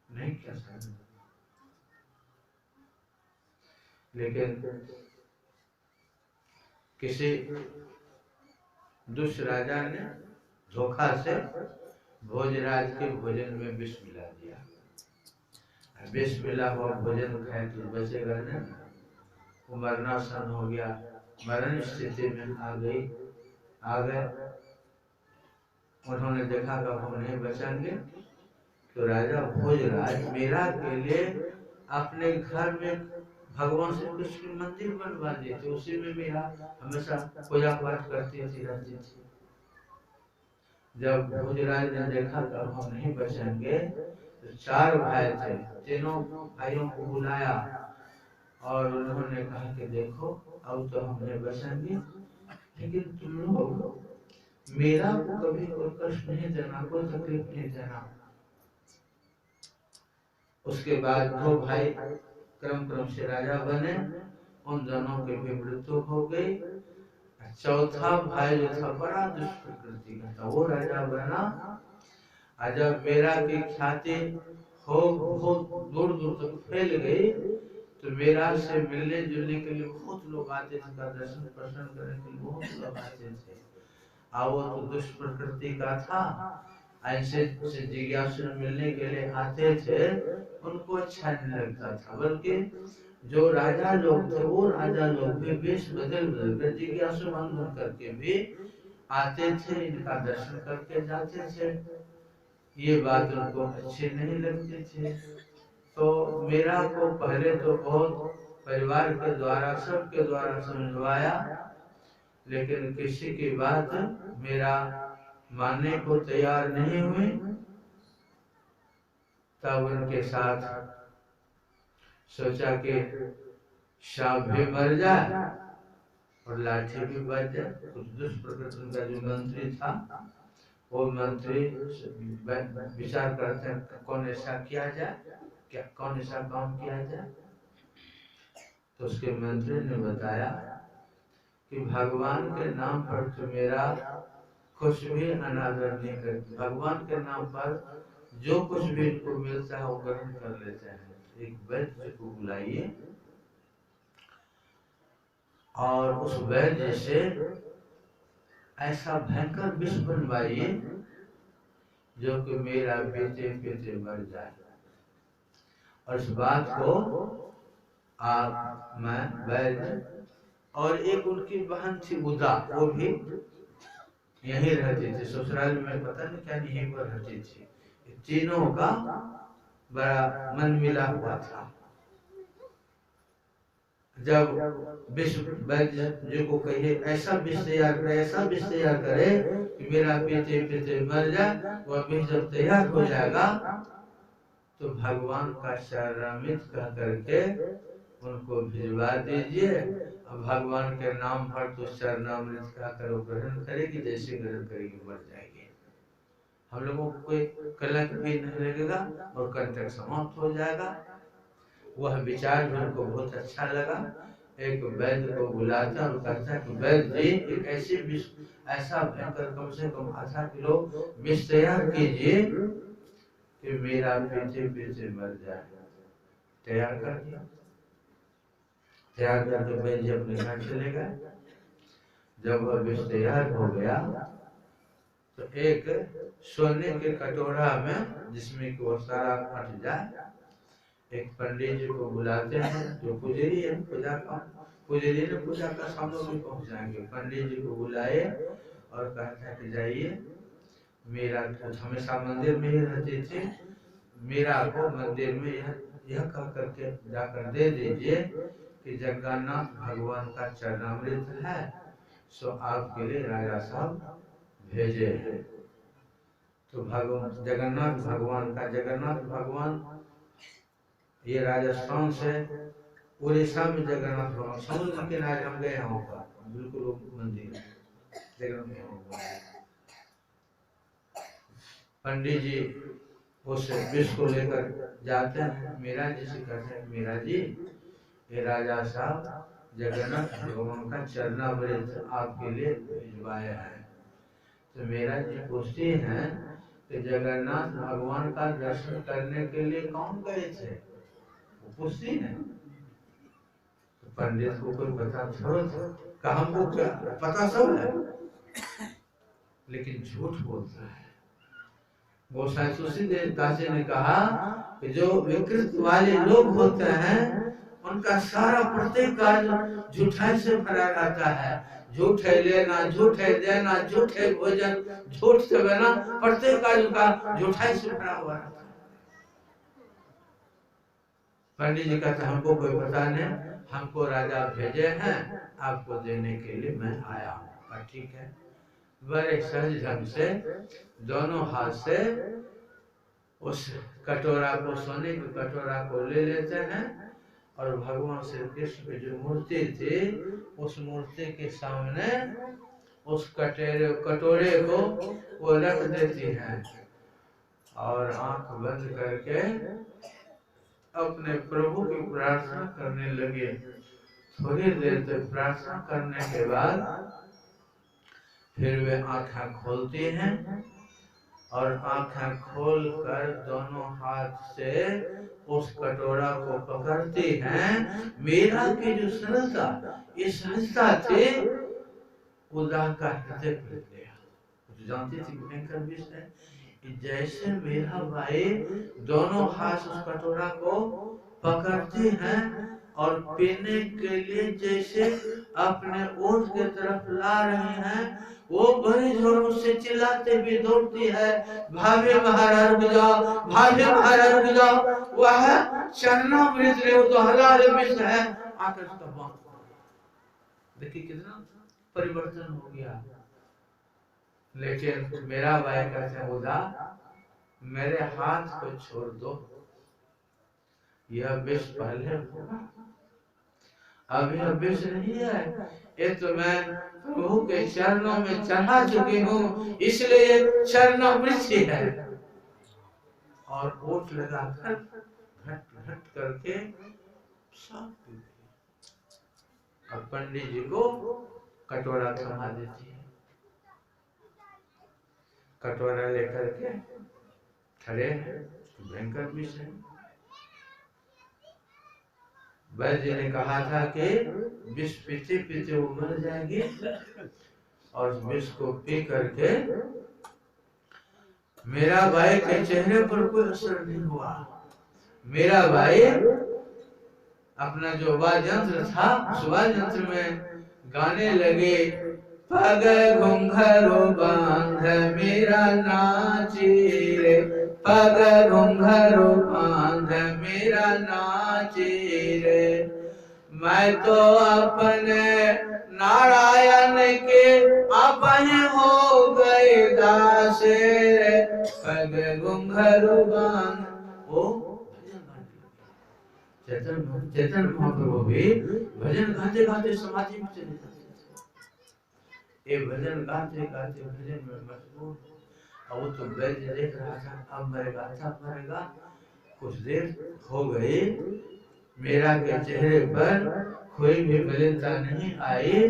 नहीं कर सकता। लेकिन किसी दुष्ट राजा ने धोखा से भोजराज के भोजन में विष मिला दिया। विष मिला हुआ भोजन खाए तो बचेगा नहीं, वो मरणासन हो गया, मरण स्थिति में आ गए। उन्होंने देखा कि हम नहीं बचेंगे, तो राजा भोजराज मेरा के लिए अपने घर में भगवान श्री कृष्ण की मंदिर बनवा दिए थे, उसी में मेरा हमेशा पूजा पाठ करती रहती थी। जब भोजराज ने देखा कि अब हम नहीं बचेंगे, तो 4 भाई थे, तीनों भाइयों को बुलाया और उन्होंने कहा कि देखो, अब तो हम नहीं बचेंगे, लेकिन तुम लोग मेरा को कभी कोई कष्ट नहीं देना, कोई तकलीफ नहीं देना। उसके बाद 2 भाई क्रम से राजा बने, उन दोनों की भी मृत्यु हो गई। चौथा भाई जो था बड़ा दुष्प्रकृति का था, वो राजा बना। जब मेरा की ख्याति हो बहुत दूर दूर तक फैल गई, तो मेरा से मिलने जुलने के लिए बहुत लोग आते थे, दर्शन प्रसन्न करने के लिए बहुत लोग आते थे। वो तो दुष्ट प्रकृति का था, ऐसे जिज्ञासु मिलने के लिए आते थे, उनको अच्छा नहीं लगता था। बल्कि जो राजा लोग थे, वो राजा लोग भी वेश बदल कर जिज्ञासु बन करके भी आते थे, इनका दर्शन करके जाते थे। ये बात उनको अच्छी नहीं लगती थी। तो मेरा को पहले तो बहुत परिवार के द्वारा, सबके द्वारा समझवाया, लेकिन किसी की बात मेरा मानने को तैयार नहीं हुई। तब उनके साथ सोचा कि सांप भी मर जाए और लाठी भी बच जाए। कुछ दुष्प्रकृति का जो मंत्री था, वो मंत्री विचार करते हैं कौन ऐसा किया जाए, क्या कौन ऐसा काम किया जाए। तो उसके मंत्री ने बताया कि भगवान के नाम पर तो मेरा कुछ भी अनादर नहीं करते, भगवान के नाम पर जो कुछ भी इनको मिलता है वो ग्रहण कर लेते हैं। एक वैद्य को बुलाइए और उस वैद्य से ऐसा भयंकर विष बनवाइए जो कि मेरा पीते पीते मर जाए। और इस बात को मैं वैद्य और एक उनकी बहन थी उदा, वो भी यहीं रहती थी, ससुराल में पता नहीं क्या यहीं पर रहती थी। तीनों का बड़ा मन मिला हुआ था। जब विश्व वैद्य जी को कहिए ऐसा विष तैयार करे, ऐसा विष तैयार करे कि मेरा पीते पीते मर जाए, वह विष जब तैयार हो जाएगा तो भगवान का शरणागत कह करके उनको भिजवा दीजिए। अब भगवान के नाम पर तो शरणामृत का करो ग्रहण करेगी, जैसे ग्रहण करेगी मर जाएगी। हम लोगों को कोई कलंक भी नहीं लगेगा और कंटक समाप्त हो जाएगा। वह विचार भी उनको बहुत अच्छा लगा। एक वैद्य को बुलाता और कहता कि वैद्य जी एक ऐसी विष, ऐसा भयंकर कम से कम आधा किलो विष तैयार कीजिए कि मेरा पीते पीते मर जाए। तैयार कर दिया। तैयार करके वैद्य जी अपने घर चले गए। जब वह विष तैयार हो गया तो एक सोने के कटोरा में, जिसमें कि वो सारा फट जाए, एक पंडित जी को बुलाते हैं जो पुजारी है, पूजा का पुजारी ने पूजा का सामने भी पहुंच जाएंगे। पंडित जी को बुलाए और कहते हैं कि जाइए, मेरा हमेशा मंदिर में ही रहती थी, मेरा को मंदिर में यह कह करके जाकर दे दीजिए कि जगन्नाथ भगवान का चरणामृत है, सो आपके लिए राजा साहब भेजे। तो भगवान जगन्नाथ भगवान ये राजस्थान से उड़ीसा में जगन्नाथ भगवान समुद्र के किनारे हम गए, वहाँ पर बिल्कुल मंदिर पंडित जी उस विष को लेकर जाते हैं। मीरा जी से कहते हैं, मीरा जी ये राजा साहब जगन्नाथ भगवान का चरणामृत आपके लिए भिजवाए हैं। तो मीरा जी पूछती हैं कि जगन्नाथ भगवान का दर्शन करने के लिए कौन गए थे? वो पूछती है। तो पंडित को कोई पता थोड़ा था, हमको पता सब है, लेकिन झूठ बोलता है। गोसाई तुलसीदास दासी ने कहा कि जो विकृत वाले लोग होते हैं उनका सारा प्रत्येक कार्य झूठाई से भरा रहता है। झूठ है लेना, झूठ है देना, झूठ है भोजन, झूठ से बना प्रत्येक कार्य का झूठाई से भरा हुआ रहता है। पंडित जी कहते हमको कोई पता नहीं, हमको राजा भेजे हैं आपको देने के लिए मैं आया हूँ। ठीक है। बड़े सहज ढंग से दोनों हाथ से उस कटोरा को, सोने के कटोरा को ले लेते हैं और भगवान श्री कृष्ण की जो मूर्ति थी उस मूर्ति के सामने उस कटोरे को वो रख देती हैं और आंख बंद करके अपने प्रभु की प्रार्थना करने लगे। थोड़ी देर तक प्रार्थना करने के बाद फिर वे आंखें खोलती हैं और आंखें खोलकर दोनों हाथ से उस कटोरा को पकड़ती हैं। मीरा की जो सरलता, ये सहजता थी, उदा का हृदय पलट गया। तो जानती थी भयंकर विषय, जैसे मीरा बाई दोनों हाथ उस कटोरा को पकड़ती हैं और पीने के लिए जैसे अपने ओठ की तरफ ला रही हैं, वो बड़े जोरों से चिल्लाते हुए दौड़ती है, भाभी महाराज रुक जाओ, भाभी महाराज रुक जाओ, वह चरणामृत ले, वो तो हलाल विष है, आकर उसका बात। देखिए कितना परिवर्तन हो गया। लेकिन मेरा भाई कहते उदा मेरे हाथ को छोड़ दो, यह विष पहले होगा, अभी यह विष नहीं है। ये तो मैं प्रभु के चरणों में चढ़ा चुकी हूँ, इसलिए चरणामृत है। और ओठ लगाकर घट घट करके सब पी गई। अब पंडित जी को कटोरा थमा देती है। कटोरा लेकर के खड़े हैं, भयंकर विष है। वैद्य ने कहा था कि विष पीते पीते वो मर जाएगी, और विष को पी करके मेरा भाई के चेहरे पर कोई असर नहीं हुआ। मेरा भाई अपना जो वाद्य यंत्र था उस वाद्य यंत्र में गाने लगे, पग घुंघरू बांध मेरा नाची रे, पग घुंघरू बांध मेरा नाची रे, मैं तो अपने नारायण के अपने हो गए दास रे, पग घुंघरू बांध। वो चेतन महाप्रभु भी भजन गाते गाते समाधि में चले जाते थे। ये भजन गाते गाते भजन में मशगूल, अब वो तो वैद्य देख रहा था, अब मरेगा, तब मरेगा। कुछ देर हो गई, मीरा के चेहरे पर कोई भी मलिनता नहीं आई।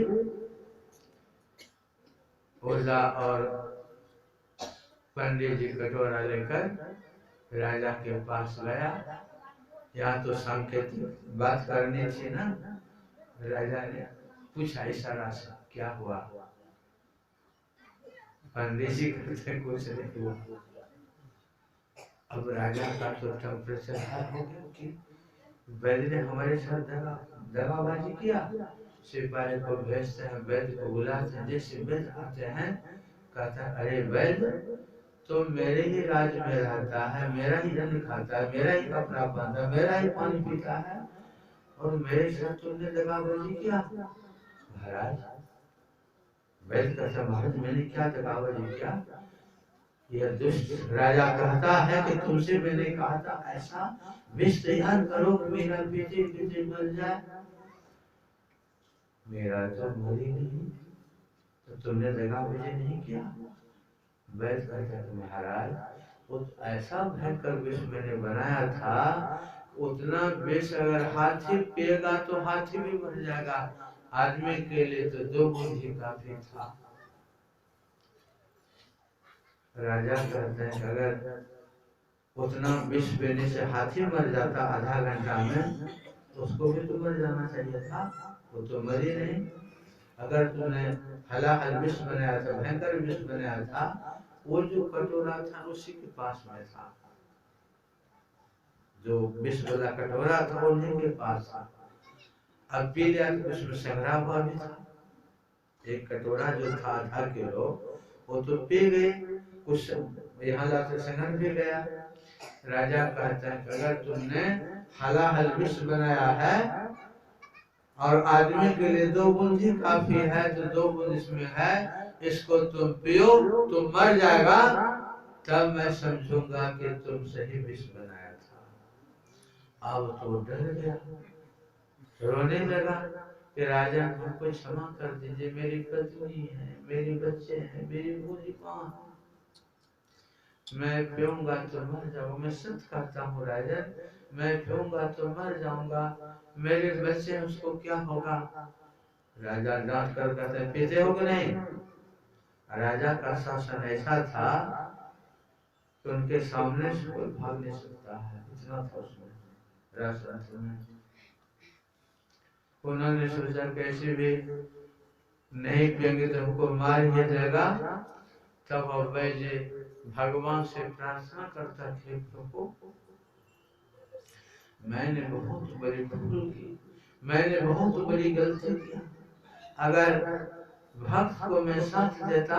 ओझा और पंडित जी कटोरा लेकर राजा के पास गया। यहाँ तो सांकेतिक बात करनी थी ना। राजा ने पूछा इशारा से, क्या हुआ? पंडित जी कहते कुछ नहीं हुआ। अब राजा का तो टेम्परेचर हाई हो गया कि वैद्य ने हमारे साथ दगाबाजी किया। सिपाही को भेजते हैं, वैद्य को बुलाते हैं। जैसे वैद्य आते हैं, कहता है अरे वैद्य, तो मेरे ही राज में रहता है, मेरा ही जन खाता है, मेरा ही कपड़ा पहनता है, मेरा ही पानी पीता है, और मेरे साथ तुमने दगाबाजी किया। महाराज, वैद्य कहता महाराज मैंने क्या दगाबाजी किया? यह दुष्ट राजा कहता है कि तुमसे मैंने कहा था ऐसा विष तैयार करो कि मेरा पीते पीते मर जाए। मेरा तो मरी नहीं, तो तुमने दगाबाजी नहीं किया। वैद्य कहता है महाराज, उस ऐसा भयंकर विष मैंने बनाया था, उतना विष अगर हाथी पिएगा तो हाथी भी मर जाएगा, आदमी के लिए तो 2 बूंद ही काफी था। राजा कहते हैं अगर उतना विष पीने से हाथी मर जाता आधा घंटा में, तो उसको भी तो मर जाना चाहिए था, वो तो मरी नहीं। अगर तुमने हलाहल विष बनाया था, भयंकर विष बनाया था, वो जो कटोरा था उसी के पास में था, जो विष वाला कटोरा था उन्हीं के पास था। अब पी लिया तो उसमें संग्रह हुआ भी था। एक कटोरा जो था आधा किलो, वो तो पी गए, कुछ यहाँ लाते संग्रह भी गया। राजा कहते हैं अगर तुमने हलाहल विष बनाया है और आदमी के लिए 2 बूंद ही काफी है, तो 2 बूंद इसमें है, इसको तुम पियो, तुम मर जाएगा, तब मैं समझूंगा कि तुम सही विष बनाया था। अब तो डर गया, रोने लगा कि राजा हमको क्षमा कर दीजिए, मेरी पत्नी है, मेरे बच्चे हैं, मेरी बूढ़ी माँ, मैं पीऊंगा तो मर जाऊंगा। मैं सच कहता हूँ राजन, मैं पीऊंगा तो मर जाऊंगा, मेरे बच्चे उसको क्या होगा? राजा डांट कर कहते पीते हो कि नहीं? राजा का शासन ऐसा था कि उनके सामने से कोई भाग नहीं सकता है, इतना था उसमें राजतंत्र में। उन्होंने सोचा कैसे भी नहीं पिएंगे तो हमको मार ही देगा। तब अभय जी भगवान से प्रार्थना करता थे, प्रभु मैंने बहुत बड़ी भूल की, मैंने बहुत बड़ी गलती की। अगर भक्त को मैं साथ देता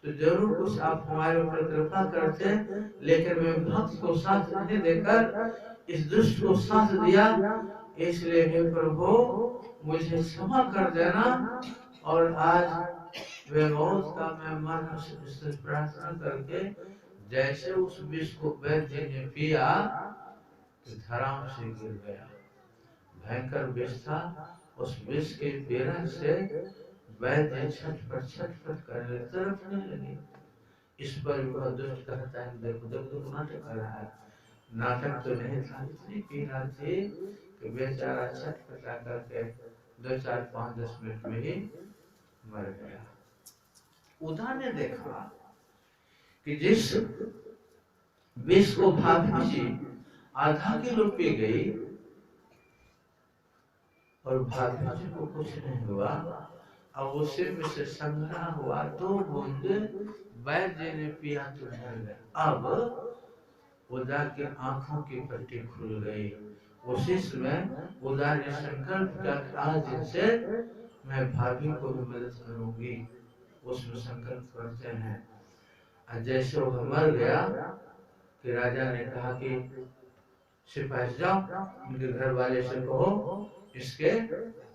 तो जरूर कुछ आप हमारे ऊपर कृपा करते, लेकिन मैं भक्त को साथ नहीं देकर इस दुष्ट को साथ दिया, इसलिए हे प्रभु मुझे क्षमा कर देना। और आज वे मौत का मैं मरण से प्रार्थना करके जैसे उस विष को वैद्य ने पिया तो धराम से गिर गया। भयंकर विष था, उस विष के पीड़न से वैद्य छटपट करने तड़पने लगे। इस पर वह दुष्ट कहता है देखो देखो नाटक कर रहा है। नाटक तो नहीं था, इतनी पीड़ा थी कि बेचारा छटपटा करके 2, 4, 5, 10 मिनट में ही मर गया। उदा ने देखा कि जिस विष को भाभी जी आधा किलो पी गई और भाभी जी को कुछ नहीं हुआ, अब उसी में से संग्रह हुआ 2 बूंद वैद्य ने पिया तो मर गया। अब उदा की आंखों की पट्टी खुल गई। उसी समय उदा ने संकल्प किया आज दिन से मैं भाभी को भी मदद करूंगी। उसमें संकल्प करते हैं। जैसे वो मर गया कि राजा ने कहा कि सिपाही जाओ उनके घर वाले से कहो इसके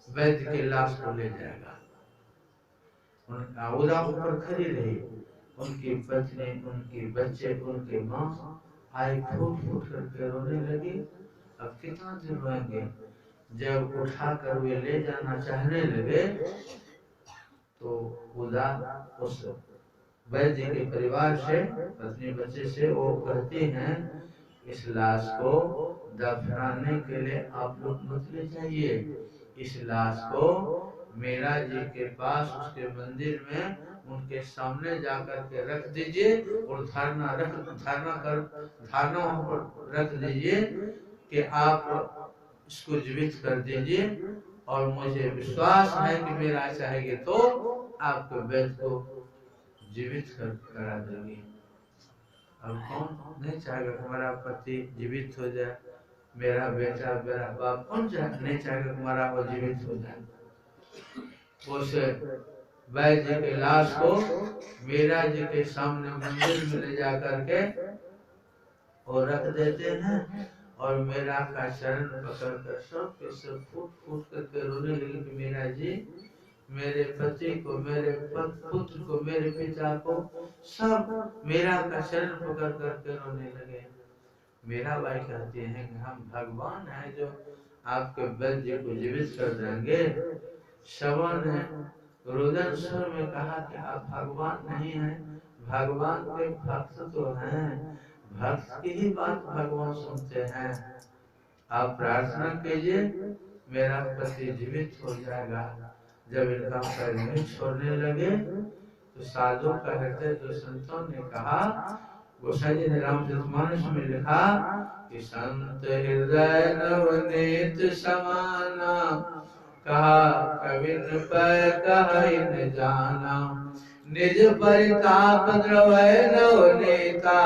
वैद्य की लाश को ले जाएगा। उदा ऊपर खड़ी रही, उनकी पत्नी, उनके बच्चे, उनके माँ आई फूट फूट करके रोने लगी। अब कितना दिन रोएंगे? जब उठाकर वे ले जाना चाहने लगे तो उदा उस वैद्य के परिवार से, पत्नी बच्चे से वो कहती हैं इस लाश को दफनाने के लिए आप लोग मत ले जाइए, इस लाश को मीरा जी के पास उसके मंदिर में उनके सामने जाकर के रख दीजिए और धारणा वहां पर रख दीजिए कि आप इसको जीवित कर दीजिए और मुझे विश्वास है कि मेरा चाहेंगे तो आपके बेद को जीवित करा देंगे। अब कौन नहीं चाहेगा कि हमारा पति जीवित हो जाए, मेरा बेटा मेरा बाप कौन नहीं चाहेगा कि हमारा वो जीवित हो जाए। उस वैद्य के लाश को मीरा जी के सामने मंदिर में ले जा करके और रख देते हैं और मीरा का चरण पकड़ कर सब के सब फूट फूट करके रोने लगे कि मीरा जी मेरे पति को, मेरे पुत्र को, मेरे पिता को, सब मीरा का चरण पकड़ करके रोने लगे। मीरा बाई कहती हैं कि हम भगवान हैं जो आपके वैद्य को जीवित कर देंगे। सबों ने रुदन स्वर में कहा कि आप भगवान नहीं हैं, भगवान के भक्त तो हैं, भक्त की ही बात भगवान सुनते हैं। आप प्रार्थना कीजिए मेरा पति जीवित हो जाएगा। जब इनका पैर नहीं छोड़ने लगे तो साधु का हृदय जो संतों ने कहा, गोसाई जी ने रामचरितमानस में लिखा कि संत हृदय नवनीत समाना, कहा कवि पर कहि न जाना, निज परिताप द्रवै नवनीता,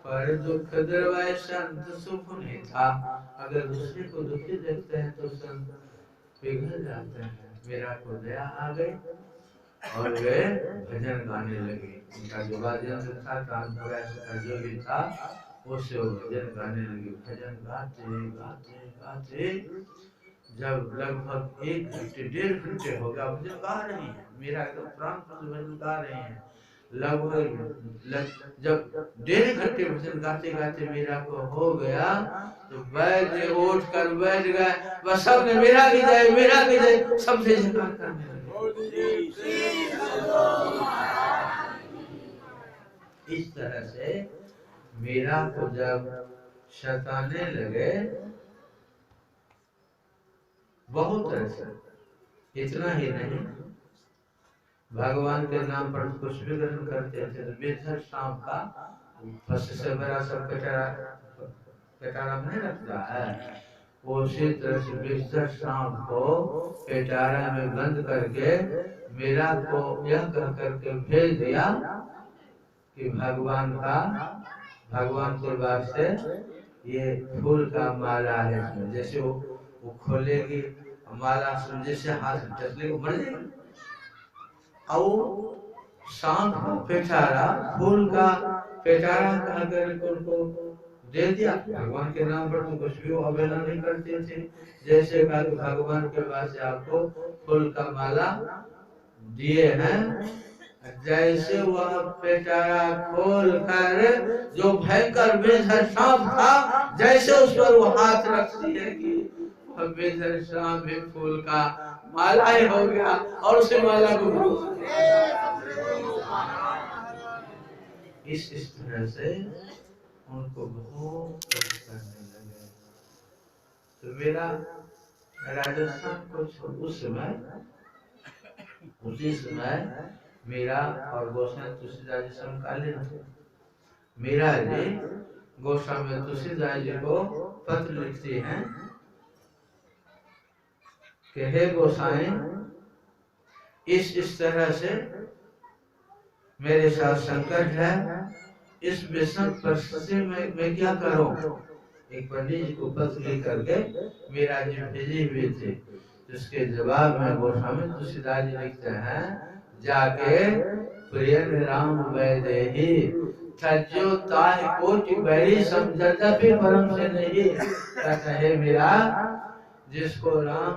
पर दुख द्रवै संत सुख नेता। अगर दूसरे को दुखी देखते हैं तो संत पिघल जाते हैं। मेरा को दया आ गई और वे भजन गाने लगे। उनका जो वाद्ययंत्र था, तानपुरा का जो भी था, उससे वो भजन गाने लगे। भजन गाते गाते गाते जब लगभग 1 घंटे 1.5 घंटे हो गया, भजन गा रहे हैं, मेरा एकदम प्राण भजन गा रहे हैं। लगभग जब 1.5 घंटे भजन गाते गाते मीरा को हो गया तो वैद्य उठ कर बैठ गए। वह सब ने मीरा की जय, मीरा की जय, सबसे जयकार करने लगे। इस तरह से मीरा को जब सताने लगे, बहुत तरह से, इतना ही नहीं, भगवान के नाम पर कुछ भी ग्रहण करते थे तो बेहतर सांप का फंस से बड़ा सब पेटारा नहीं रखता है, उसी तरह से बेहतर सांप को पेटारा में बंद करके मीरा को यह कह करके भेज दिया कि भगवान के वास्ते ये फूल का माला है, इसमें जैसे वो खोलेगी माला जैसे हाथ टकले को मर जाएगी। और सांप पेटारा, फूल का पेटारा कहकर उनको दे दिया। भगवान के नाम पर तो कुछ भी अवहेलना नहीं करते थे। जैसे कहा कि भगवान के पास आपको फूल का माला दिए हैं, जैसे वह पेटारा खोल कर जो भयंकर बेधर सांप था, जैसे उस पर वो हाथ रखती है कि वह बेधर सांप भी फूल का माला ही हो गया और उसे माला को इस तरह से उनको बहुत कष्ट करने लगे। तो मेरा राजस्थान को उसी समय मीरा और गोस्वामी तुलसीदास जी समकालीन थे। मीरा जी गोस्वामी तुलसीदास जी को पत्र लिखती हैं कि हे गोसाई, इस तरह से मेरे साथ संकट है, इस विषम परिस्थिति में मैं क्या करूं। एक पंडित जी को पत्र लिख करके मीरा जी भेजे हुए थे, जिसके जवाब में गोस्वामी तुलसीदास जी लिखते हैं, जाके प्रिय राम वैदेही तज्जो ताहि कोटि बैरी समझदापि परम से नहीं। कहता है मीरा, जिसको राम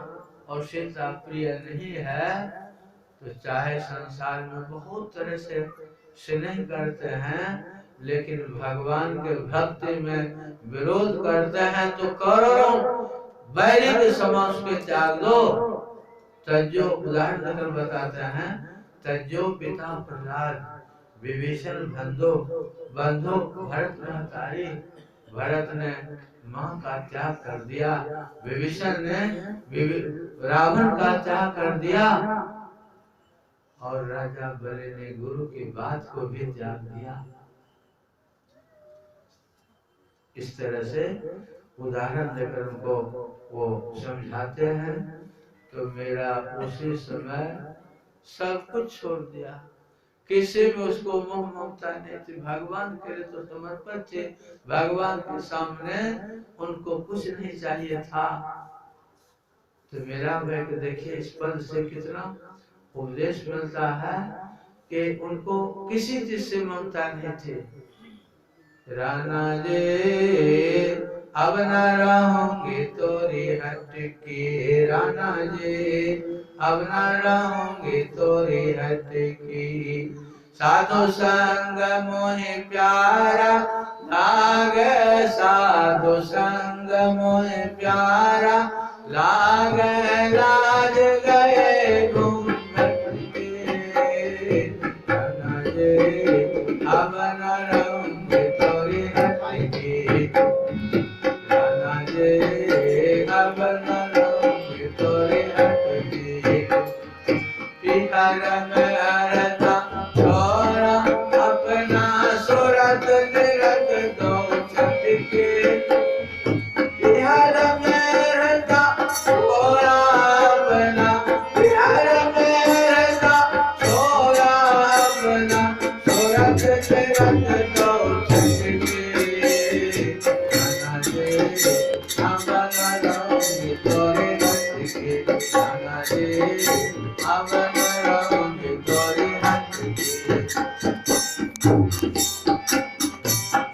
और सीता प्रिय नहीं है तो चाहे संसार में बहुत तरह से स्नेह करते हैं, लेकिन भगवान के भक्ति में विरोध करते हैं तो करोड़ों बैरी के समान उसके त्याग दो। तज्जो, उदाहरण देकर बताते हैं, तज्जो पिता प्रहलाद विभीषण बंधु बंधु भरत महतारी, भरत ने माँ का त्याग कर दिया, विभीषण ने रावण का त्याग कर दिया, और राजा बलि ने गुरु की बात को भी त्याग दिया। इस तरह से उदाहरण देकर उनको वो समझाते हैं। तो मेरा उसी समय सब कुछ छोड़ दिया, किसी में उसको मोह ममता नहीं थी, भगवान के लिए तो समर्पित थे, भगवान के सामने उनको कुछ नहीं चाहिए था। तो मेरा भाई को देखिए इस पद से कितना उपदेश मिलता है कि उनको किसी चीज से ममता नहीं थी। राना जे अब न रहूंगी तोरी हट की, राना जे अब न रहूंगी तोरी हट की, साधु संग मोहि प्यारा लागे, साधु संग मोहि प्यारा लागे, लाज गए घूंघट के, राना जे अब न रहूंगी तोरी हट की, राना जे अब न रहूंगी तोरी हट की, बिहार में हरता छोरा अपना सूरत निरत दो छटके, बिहार में हरता छोरा अपना, बिहार में हरता छोरा अपना सूरत निरत दो छटके, राना जे अब न रहूंगी तोरी हट की, राना जे अब न रहूंगी तोरी हट की,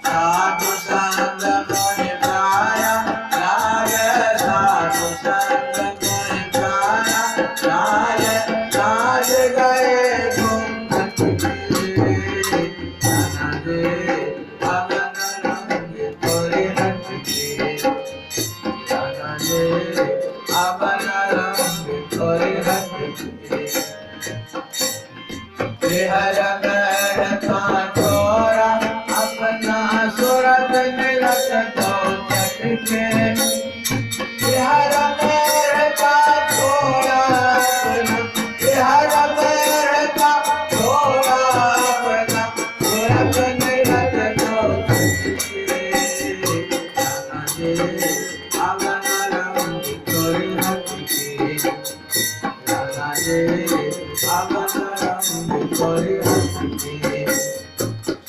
साधु संग मोहि प्यारा लागे, साधु संग मोहि प्यारा लागे, लाज गए घूंघट के, राना जे अब न रहूंगी तोरी हट की, राना जे अब न रहूंगी तोरी हट की, बिहार में रहता छोरा अपना सूरत निरत दो छटके, बिहार में रहता छोरा अपना, बिहार में रहता छोरा अपना सूरत निरत दो छटके, राना जे अब न रहूंगी तोरी हट की, राना जे अब न रहूंगी तोरी हट की,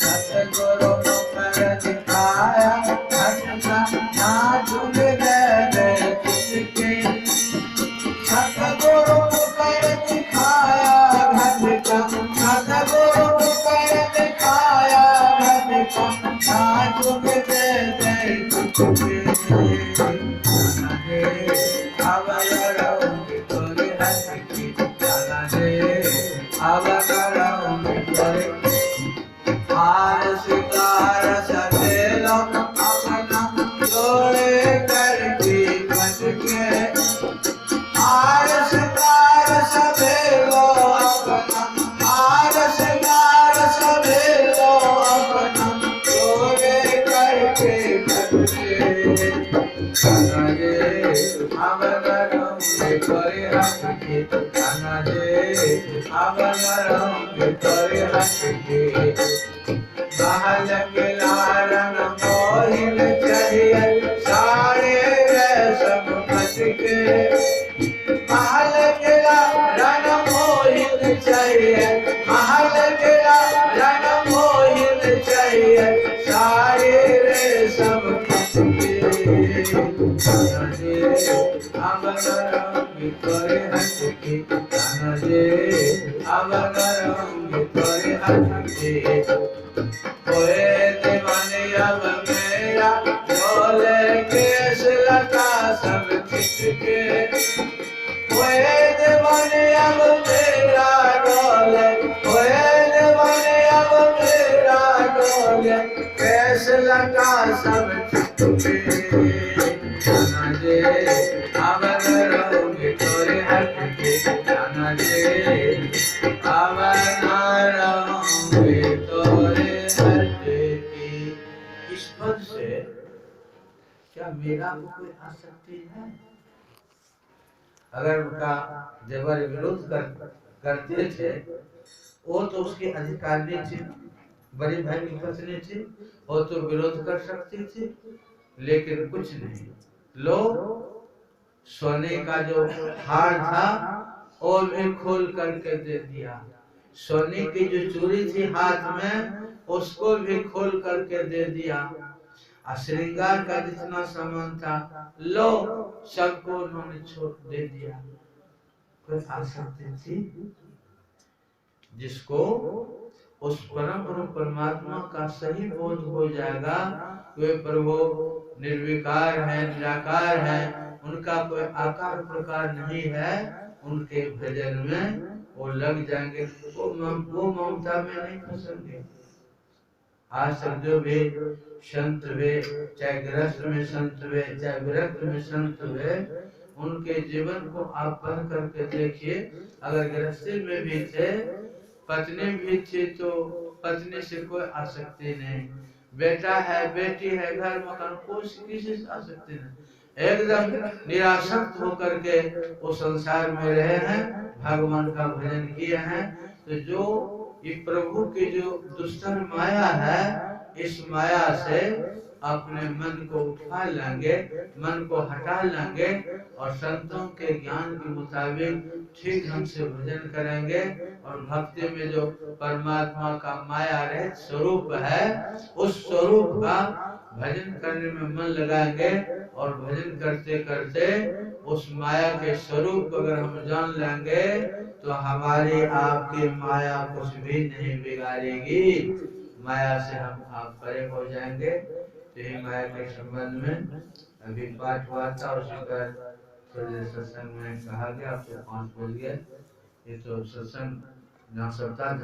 सतगुरु मुख दिखाया घटना ना झुक गए तुझके, सतगुरु मुख दिखाया घटना, सतगुरु मुख दिखाया घटना ना झुक गए तुझके, राना जे अब न रहूंगी तोरी हट की, राना जे अब न रहूंगी तोरी, हार शिकार सफेलो अपना जोड़े करके बच के, हार शिकार सफेलो अपना, हार शिकार सफेलो अपना जोड़े करके बच के, राना जे अब न रहूंगी तोरी हट की, राना जे अब न रहूंगी तोरी हट की, महल के लारन मोहिन चाहिए सारे रेशम कट के, महल के लारन मोहिन चाहिए, महल के लारन मोहिन चाहिए सारे रेशम कट के, राना जे अब न रहूंगी तोरी हट की, राना जे अब न रहूंगी तोरी हट की, ओए दीवाने अब मेरा डोले केस लगा सब छिटके, ओए दीवाने अब मेरा डोले, ओए दीवाने अब मेरा डोले केस लगा सब छिटके, राना जे अब न रहूंगी तोरी हट की, राना जे अब न रहूंगी लीला को कोई आसक्ति है? अगर उनका जबर विरोध करते थे, वो तो उसके अधिकारी थी, बड़ी भाई की पत्नी थी, वो तो विरोध कर सकती थी, लेकिन कुछ नहीं। लो सोने का जो हार था वो भी खोल करके दे दिया, सोने की जो चूड़ी थी हाथ में उसको भी खोल करके दे दिया, श्रृंगार का जितना सामान था लो सबको उन्होंने छोड़ दे दिया। कोई आसक्ति थी? जिसको उस परम परमात्मा का सही बोध हो जाएगा, वे प्रभु निर्विकार है, निराकार है, उनका कोई आकार प्रकार नहीं है, उनके भजन में वो लग जाएंगे, वो ममता में नहीं फंसेंगे। आज तक जो भी संत वे, चाहे गृहस्थ में संत वे, चाहे विरक्त में संत वे, उनके जीवन को आप पढ़ करके देखिए। अगर गृहस्थी में भी थे, पत्नी भी थी, तो पत्नी से कोई आसक्ति नहीं, बेटा है, बेटी है, घर मकान, कोई किसी से आसक्ति नहीं, एकदम निरासक्त होकर के वो संसार में रहे हैं, भगवान का भजन किए हैं। तो जो ये प्रभु की जो दुष्टर माया है, इस माया से अपने मन को उठा लेंगे, मन को हटा लेंगे और संतों के ज्ञान के मुताबिक ठीक ढंग से भजन करेंगे और भक्ति में जो परमात्मा का माया रहित स्वरूप है, उस स्वरूप का भजन करने में मन लगाएंगे और भजन करते करते उस माया के स्वरूप को अगर हम जान लेंगे तो हमारी आपकी माया कुछ भी नहीं बिगाड़ेगी, माया से हम आप परे हो जाएंगे। तो ये माया के संबंध में अभी पाठ हुआ था, उसी पर थोड़े सत्संग में कहा गया, आपको 5 बोल गए। ये तो सत्संग जहाँ सप्ताह